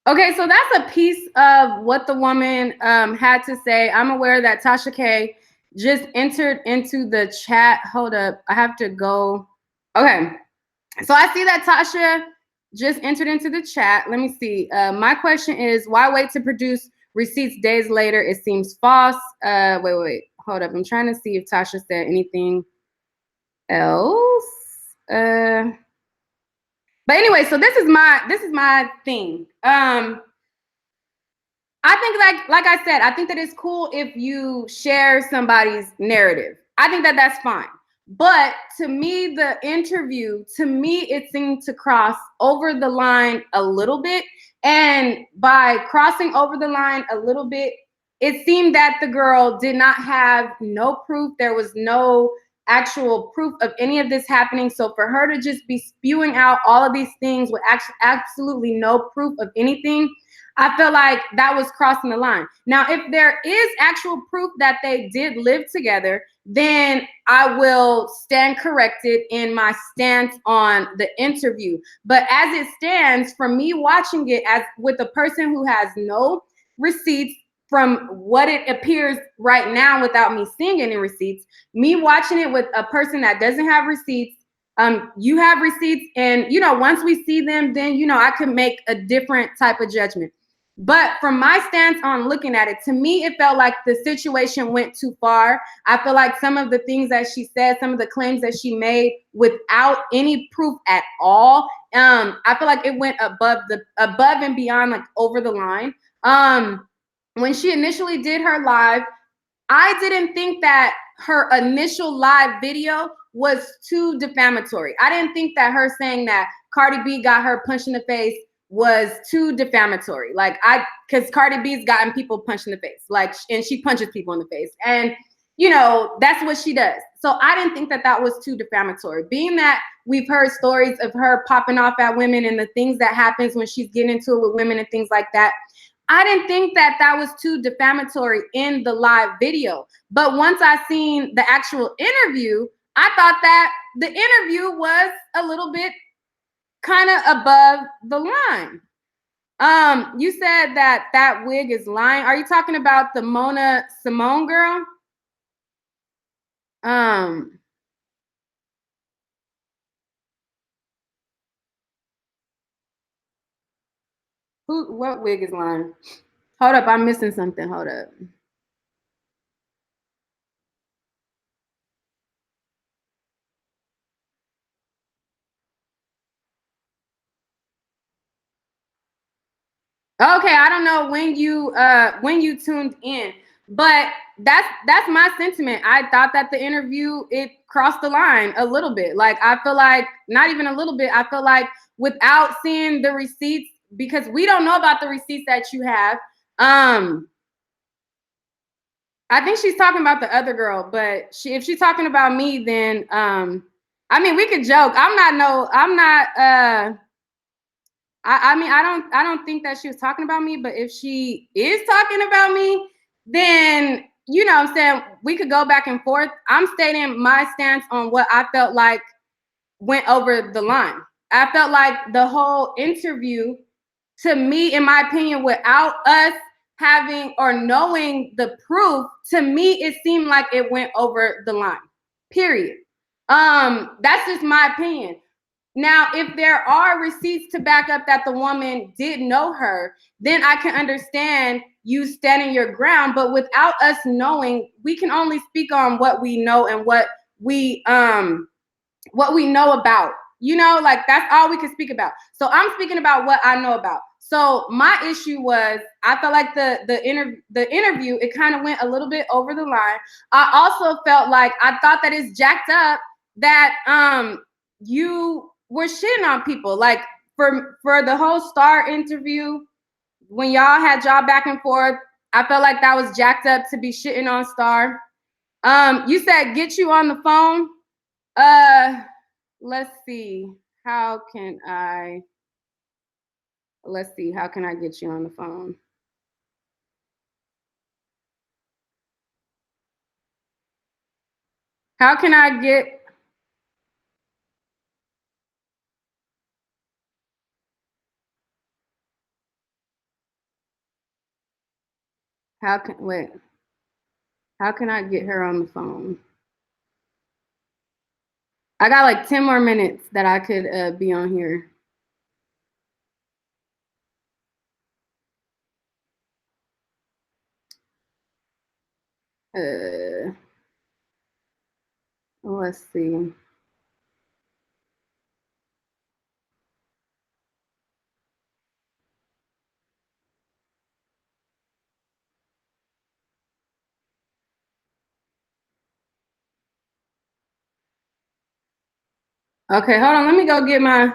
Okay, so that's a piece of what the woman had to say. I'm aware that Tasha K just entered into the chat. Hold up, I have to go. Okay, so I see that Tasha just entered into the chat. Let me see. My question is, why wait to produce receipts days later? It seems false. Wait. Hold up. I'm trying to see if Tasha said anything else. But anyway, so this is my thing. I think like I said, I think that it's cool if you share somebody's narrative. I think that that's fine. But to me, the interview, it seemed to cross over the line a little bit. And by crossing over the line a little bit, it seemed that the girl did not have no proof. There was no actual proof of any of this happening. So for her to just be spewing out all of these things with absolutely no proof of anything, I feel like that was crossing the line. Now, if there is actual proof that they did live together, then I will stand corrected in my stance on the interview. But as it stands, from me watching it as with a person who has no receipts, from what it appears right now without me seeing any receipts, me watching it with a person that doesn't have receipts, you have receipts, and once we see them, then I could make a different type of judgment. But from my stance on looking at it, to me, it felt like the situation went too far. I feel like some of the things that she said, some of the claims that she made without any proof at all, I feel like it went above and beyond, like over the line. When she initially did her live, I didn't think that her initial live video was too defamatory. I didn't think that her saying that Cardi B got her punched in the face was too defamatory. Because Cardi B's gotten people punched in the face, and she punches people in the face. And, that's what she does. So I didn't think that that was too defamatory. Being that we've heard stories of her popping off at women and the things that happens when she's getting into it with women and things like that, I didn't think that that was too defamatory in the live video. But once I seen the actual interview, I thought that the interview was a little bit kind of above the line. You said that wig is lying. Are you talking about the Simone girl? What wig is lying? Hold up, I'm missing something. Hold up. Okay, I don't know when you tuned in, but that's my sentiment. I thought that the interview, it crossed the line a little bit. Like, I feel like not even a little bit. I feel like without seeing the receipts, because we don't know about the receipts that you have. I think she's talking about the other girl, but if she's talking about me, then I mean, we could joke. I'm not I mean, I don't think that she was talking about me, but if she is talking about me, then what I'm saying, we could go back and forth. I'm stating my stance on what I felt like went over the line. I felt like the whole interview, to me, in my opinion, without us having or knowing the proof, to me, it seemed like it went over the line. Period. That's just my opinion. Now, if there are receipts to back up that the woman did know her, then I can understand you standing your ground. But without us knowing, we can only speak on what we know and what we know about. Like, that's all we can speak about. So I'm speaking about what I know about. So my issue was, I felt like the interview, it kind of went a little bit over the line. I also felt like, I thought that it's jacked up that you were shitting on people. Like, for the whole Star interview, when y'all had y'all back and forth, I felt like that was jacked up to be shitting on Star. You said get you on the phone. Let's see. How can I get you on the phone? How can I get How can I get her on the phone? I got like 10 more minutes that I could be on here. Let's see. Okay, hold on. Let me go get my.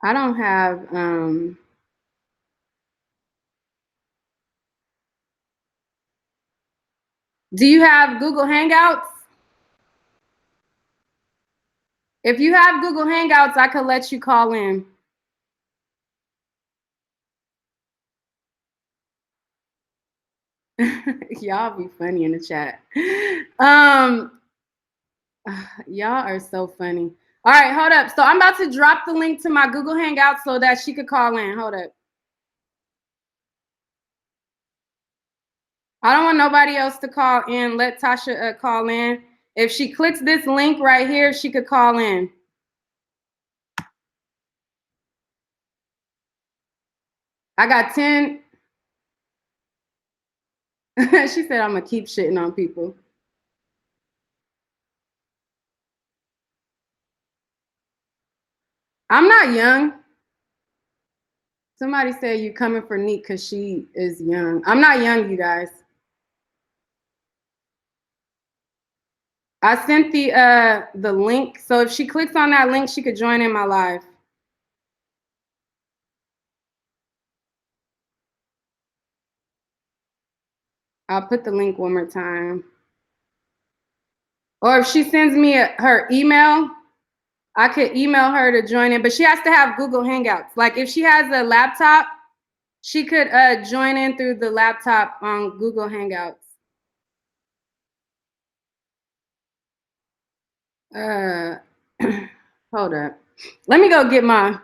I don't have Do you have Google Hangouts? If you have Google Hangouts, I could let you call in. Y'all be funny in the chat. Y'all are so funny. All right, hold up. So I'm about to drop the link to my Google Hangouts so that she could call in. Hold up. I don't want nobody else to call in. Let Tasha call in. If she clicks this link right here, she could call in. I got 10. She said I'm gonna keep shitting on people. I'm not young. Somebody said you coming for Nique because she is young. I'm not young, you guys. I sent the link. So if she clicks on that link, she could join in my live. I'll put the link one more time. Or if she sends me her email, I could email her to join in, but she has to have Google Hangouts. Like if she has a laptop, she could join in through the laptop on Google Hangouts. Hold up. Let me go get my.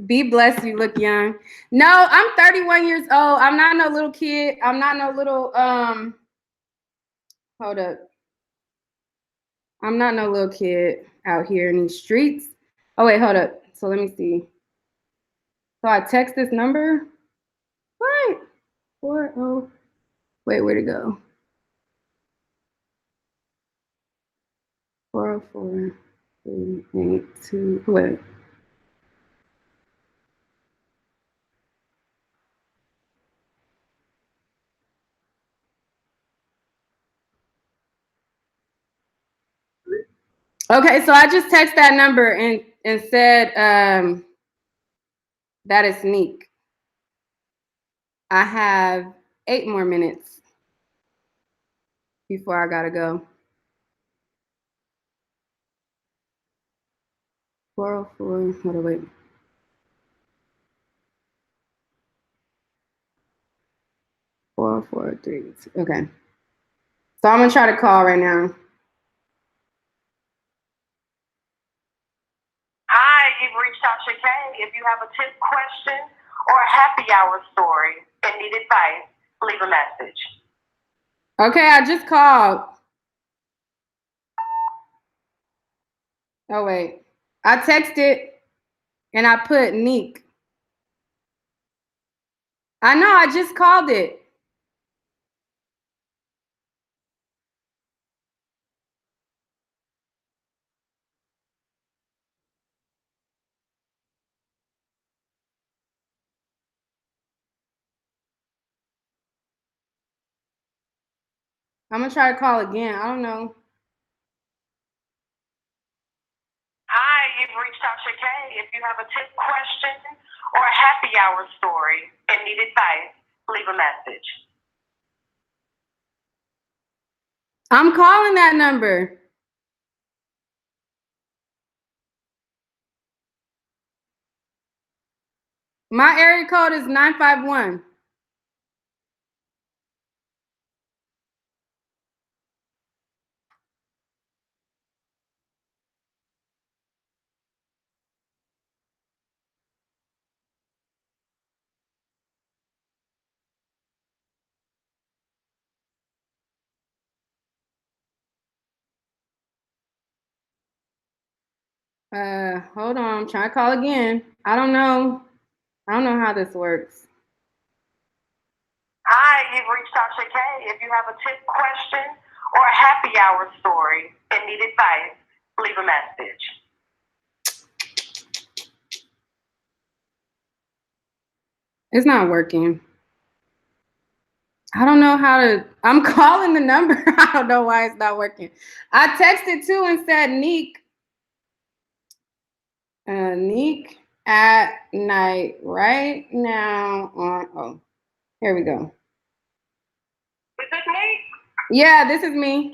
Be blessed, you look young. No, I'm 31 years old. I'm not no little kid. I'm not no little hold up. I'm not no little kid out here in these streets. Oh wait, hold up. So let me see. So I text this number. What? 40. Wait, where'd it go? 404 382. Wait. Okay, so I just text that number and said that is Nique. I have 8 more minutes before I gotta go. 404. Hold on, wait. 443. Okay. So I'm gonna try to call right now. Hi, you've reached Tasha K. If you have a tip question or a happy hour story and need advice, leave a message. Okay, I just called. Oh wait. I texted and I put Nique. I know, I just called it. I'm gonna try to call again. I don't know. Hi, you've reached Tasha K. If you have a tip question or a happy hour story and need advice, leave a message. I'm calling that number. My area code is 951. Hold on, I'm trying to call again. I don't know how this works. Hi, you've reached Tasha K. If you have a tip question or a happy hour story and need advice, leave a message. It's not working. I don't know how to. I'm calling the number. I don't know why it's not working. I texted too and said Nique. Nique at Nite right now on. Oh, here we go. Is this me? Yeah, this is me.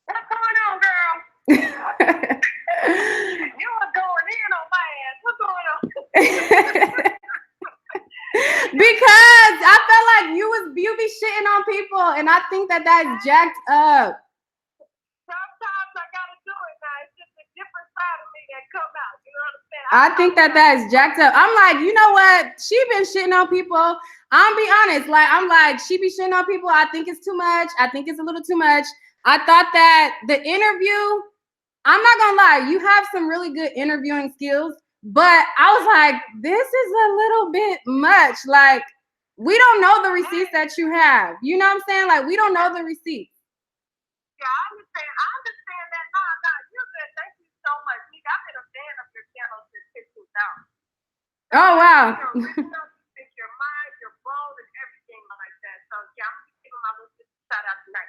What's going on, girl? You were going in on my ass. What's going on? Because I felt like you be shitting on people, and I think that that's jacked up. Sometimes I gotta do it now. It's just a different side of me that come out. You know what I'm saying? I think that that's jacked up. I'm like, you know what? She been shitting on people. I'm be honest. Like, I'm like, she be shitting on people. I think it's too much. I think it's a little too much. I thought that the interview, I'm not gonna lie, you have some really good interviewing skills, but I was like, this is a little bit much. Like, we don't know the receipts that you have. You know what I'm saying? Like, we don't know the receipts. Yeah, I understand that now. You're good. Thank you so much. Nique, I've been a fan of your channel since 2000. Oh, wow. Your original, your mind, your bold, and everything like that. So yeah, I'm just giving my little shout out tonight.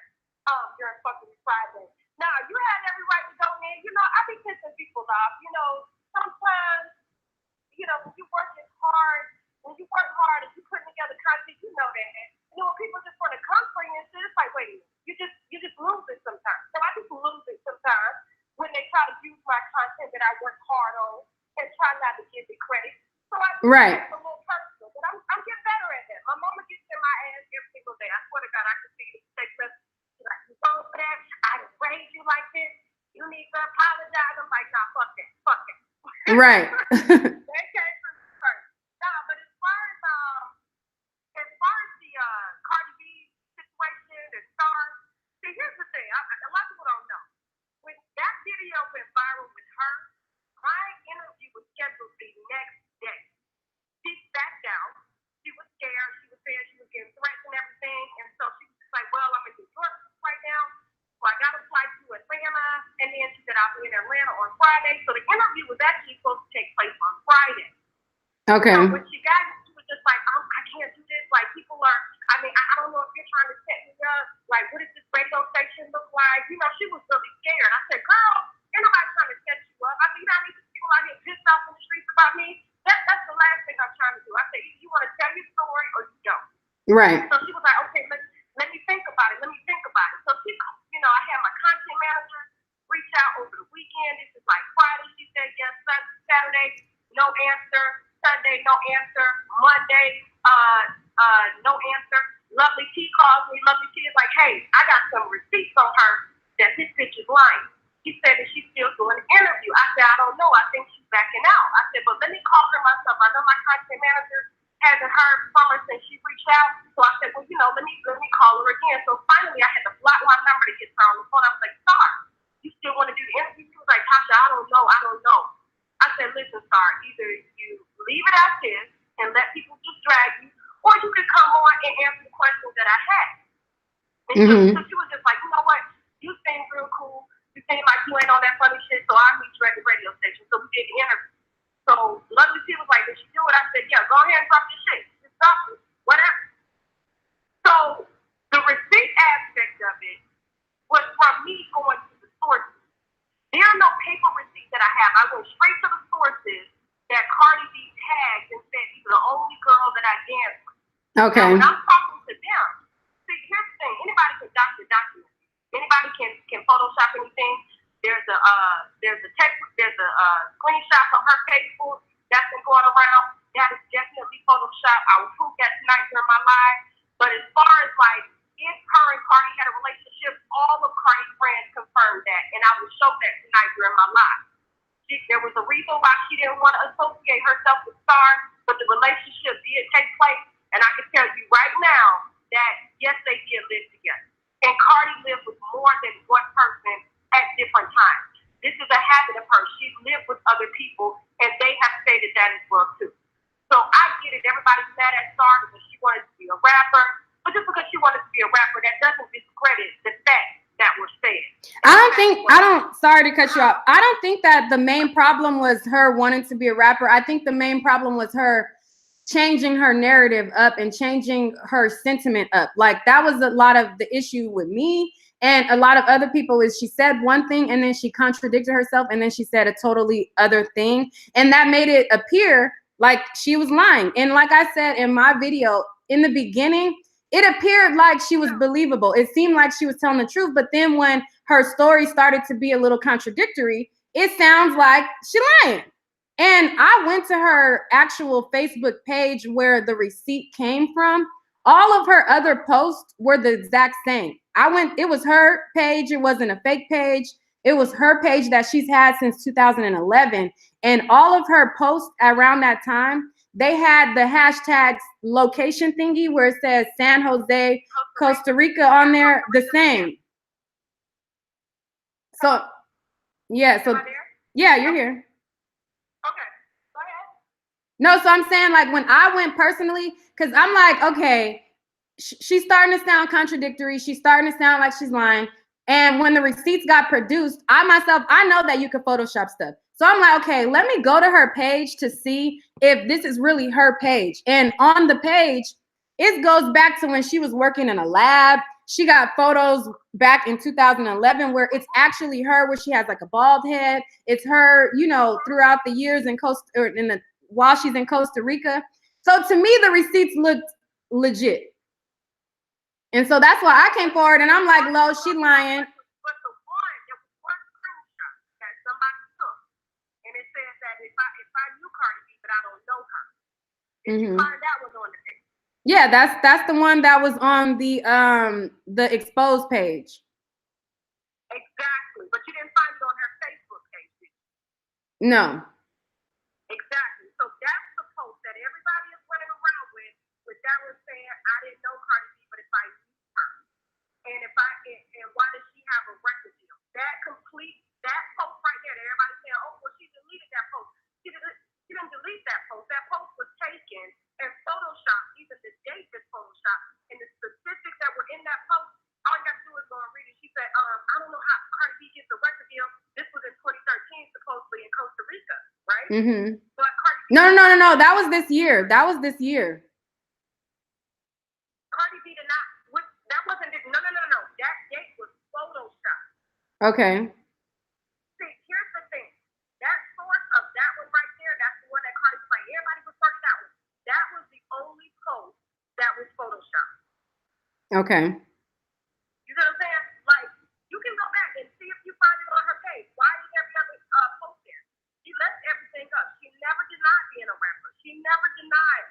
You're a fucking Friday. Now you had every right to go in. You know, I be pissing people off. You know, sometimes, you know, when you work hard and you putting together content, you know that. You know, when people just want to come for you and shit, it's like, wait a minute, you just lose it sometimes. So I just lose it sometimes when they try to use my content that I work hard on and try not to give it credit. So I just Right. a little personal, but I'm getting better at that. My mama gets in my ass every single day. I swear to God, I can see the text message. She's like, you wrong for that. I didn't raise you like this. You need to apologize. I'm like, nah, fuck that. Right. That came from me first. Nah, but as far as the Cardi B situation and stars, see, here's the thing. A lot of people don't know. When that video went viral with her, my interview was scheduled the next day. She sat down. She was scared. She was saying she was getting threats and everything. And so she was just like, well, I'm in New York right now. So I got to fly to Atlanta. And then she said, I'll be in Atlanta on Friday. So the interview was actually supposed to take place on Friday. Okay. So when she got it, she was just like, I can't do this. Like, people are, I mean, I don't know if you're trying to set me up. Like, what does this radio station look like? You know, she was really scared. I said, girl, ain't nobody trying to set you up. I said, you know how many people out here pissed off in the streets about me? That's the last thing I'm trying to do. I said, either you want to tell your story or you don't. Right. So she was like, okay, let me think about it. So she, you know, I had my content manager reach out over the weekend. This is like Friday. She said yes. Saturday, no answer. Sunday, no answer. Monday, no answer. Lovely T calls me. Lovely T is like, hey, I got some receipts on her that this bitch is lying. She said that she's still doing an interview. I said, I don't know. I think she's backing out. I said, but let me call her myself. I know my content manager hasn't heard from her since she reached out. So I said, well, you know, let me call her again. So finally, I had to block my number to get her on the phone. I was like, Star, you still want to do the interview? She was like, Tasha, I don't know. I said, listen, Star, either you leave it as is and let people just drag you, or you can come on and answer the questions that I had. And so she was just like, you know what? You seem real cool. You seem like you ain't on that funny shit, so I'll meet you at the radio station. So we did the interview. So Lovely T was like, did she do it? I said, yeah, go ahead and drop your shit. Just drop it. Whatever. So the receipt aspect of it was from me going to the sources. There are no paper receipts that I have. I went straight to the sources that Cardi B tagged and said these are the only girls that I danced with. Okay. Now, when I'm talking to them, see, here's the thing. Anybody can document. Anybody can Photoshop anything. There's a screenshot from her Facebook that's been going around. That is definitely Photoshop. I will prove that tonight during my live. But as far as like if her and Cardi had a relationship, all of Cardi's friends confirmed that, and I will show that tonight during my live. There was a reason why she didn't want to associate herself with Star, but the relationship did take place, and I can tell you right now that yes, they did live together. And Cardi lived with more than one person at different times. This is a habit of hers. She lived with other people, and they have stated that as well too. So I get it. Everybody's mad at Star because she wanted to be a rapper, but just because she wanted to be a rapper, that doesn't discredit the fact that was said. Sorry to cut you off. I don't think that the main problem was her wanting to be a rapper. I think the main problem was her changing her narrative up and changing her sentiment up. Like that was a lot of the issue with me and a lot of other people is she said one thing and then she contradicted herself and then she said a totally other thing. And that made it appear like she was lying. And like I said in my video, in the beginning, it appeared like she was believable. It seemed like she was telling the truth. But then when her story started to be a little contradictory, it sounds like she lying. And I went to her actual Facebook page where the receipt came from. All of her other posts were the exact same. It was her page. It wasn't a fake page. It was her page that she's had since 2011. And all of her posts around that time, they had the hashtag location thingy where it says San Jose, Costa Rica on there, the same. So, yeah, so, yeah, you're here. No, so I'm saying like when I went personally, because I'm like, okay, she's starting to sound contradictory. She's starting to sound like she's lying. And when the receipts got produced, I know that you can Photoshop stuff. So I'm like, okay, let me go to her page to see if this is really her page. And on the page, it goes back to when she was working in a lab. She got photos back in 2011 where it's actually her, where she has like a bald head. It's her, you know, throughout the years while she's in Costa Rica. So to me, the receipts looked legit. And so that's why I came forward and I'm like, Lo, she lying. But the one, there was one screenshot that somebody took. And it says that if I knew Cardi B, but I don't know her. Did you find that was on the page? Yeah, that's the one that was on the exposed page. Exactly. But you didn't find it on her Facebook page, did you? No. Exactly. So that's the post that everybody is running around with that was saying, I didn't know Cardi B, but if I knew her. And why does she have a record deal? That post right there, everybody's saying, oh, well, she deleted that post. She didn't delete that post. That post was taken and photoshopped. Even the date is photoshopped. And the specifics that were in that post, all you got to do is go and read it. She said, I don't know how Cardi B gets a record deal. This was in 2013, supposedly in Costa Rica, right? Mm-hmm. But Cardi B, No. That was this year. Cardi B did not. That wasn't it. No. That date was photoshopped. Okay. See, here's the thing. That source of that one right there, that's the one that Cardi was like, everybody was starting that one. That was the only post that was photoshopped. Okay. You know what I'm saying? Like, you can go back and see if you find it on her page. Why is every other post there? She left everything up. She never denied being a rapper. She never denied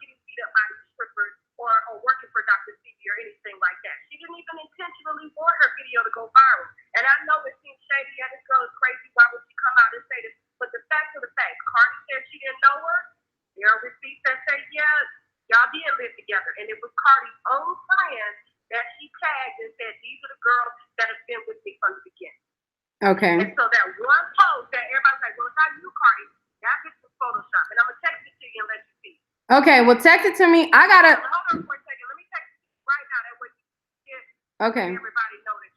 getting beat up by these strippers or working for Dr. CB or anything like that. She didn't even intentionally want her video to go viral. And I know it seems shady and this girl is crazy. Why would she come out and say this? But the fact of the fact, Cardi said she didn't know her. There are receipts that say, yeah, y'all did live together. And it was Cardi's own friends that she tagged and said, these are the girls that have been with me from the beginning. Okay. And so that one post that everybody's like, well, if I knew Cardi, that bitch was Photoshop. And I'm going to text it to you and let you see. Okay, well, text it to me. I got to. Hold on for a second. Let me text it to you right now. That way you get everybody know that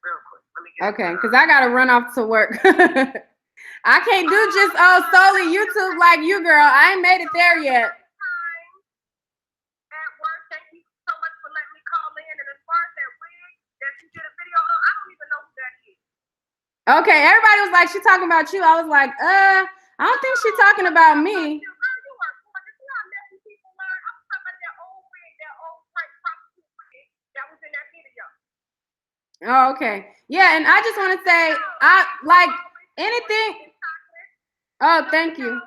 real quick. Let me get okay, because I got to run off to work. I can't do just solely YouTube like you, girl. I ain't made it there yet. At work, thank you so much for letting me call in. And as far as that wig that you did a video on, I don't even know who that is. Okay, everybody was like, she talking about you. I was like, I don't think she's talking about me. Oh, okay. Yeah, and I just want to say, I like anything. Oh, thank you.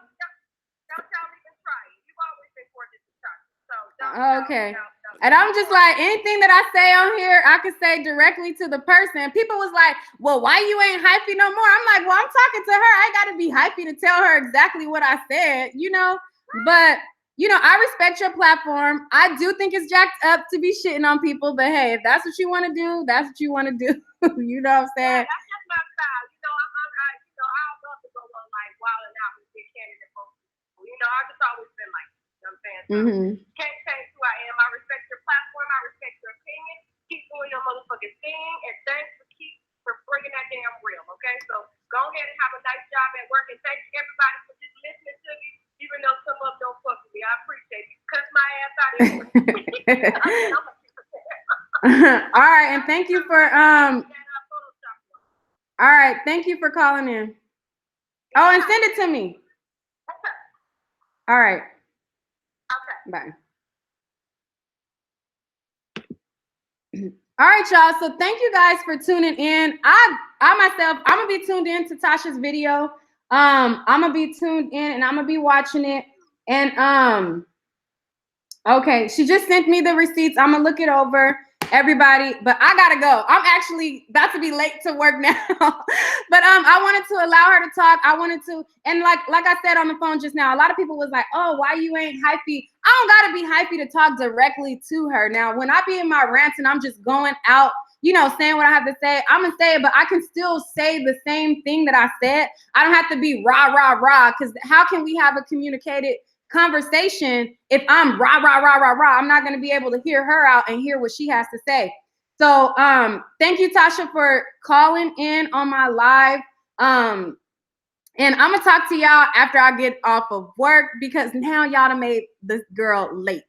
Okay. And I'm just like, anything that I say on here, I can say directly to the person. People was like, well, why you ain't hypey no more? I'm like, well, I'm talking to her. I got to be hypey to tell her exactly what I said, you know? But, you know, I respect your platform. I do think it's jacked up to be shitting on people. But, hey, if that's what you want to do, that's what you want to do. You know what I'm saying? Yeah, that's just my style. You know, I love to go on, like, wilding out with big candidate folks. You know, I've just always been like, you know what I'm saying? So, can't change who I am. I respect your platform. I respect your opinion. Keep doing your motherfucking thing. And thanks for bringing that damn real, okay? So go ahead and have a nice job at work. And thanks everybody for just listening to me. Even though some of them don't fuck with me, I appreciate you. Cut my ass out anyway. I'm gonna keep it there. All right, and thank you for all right, thank you for calling in. Oh, and send it to me. All right. Okay. Bye. All right, y'all. So thank you guys for tuning in. I myself, I'm gonna be tuned in to Tasha's video. I'm gonna be tuned in and I'm gonna be watching it. And okay, she just sent me the receipts. I'm gonna look it over, everybody. But I gotta go. I'm actually about to be late to work now. But I wanted to allow her to talk. I wanted to, and like I said on the phone just now, a lot of people was like, "Oh, why you ain't hypey?" I don't gotta be hypey to talk directly to her. Now, when I be in my rants and I'm just going out, you know, saying what I have to say, I'm gonna say it, but I can still say the same thing that I said. I don't have to be rah, rah, rah, because how can we have a communicated conversation if I'm rah, rah, rah, rah, rah? I'm not gonna be able to hear her out and hear what she has to say. So thank you, Tasha, for calling in on my live. And I'm gonna talk to y'all after I get off of work, because now y'all done made this girl late.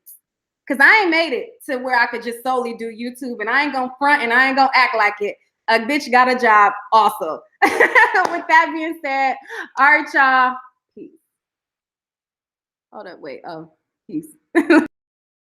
Cause I ain't made it to where I could just solely do YouTube, and I ain't gonna front and I ain't gonna act like it. A bitch got a job also. With that being said, all right, y'all. Peace. Hold up, wait. Oh, peace.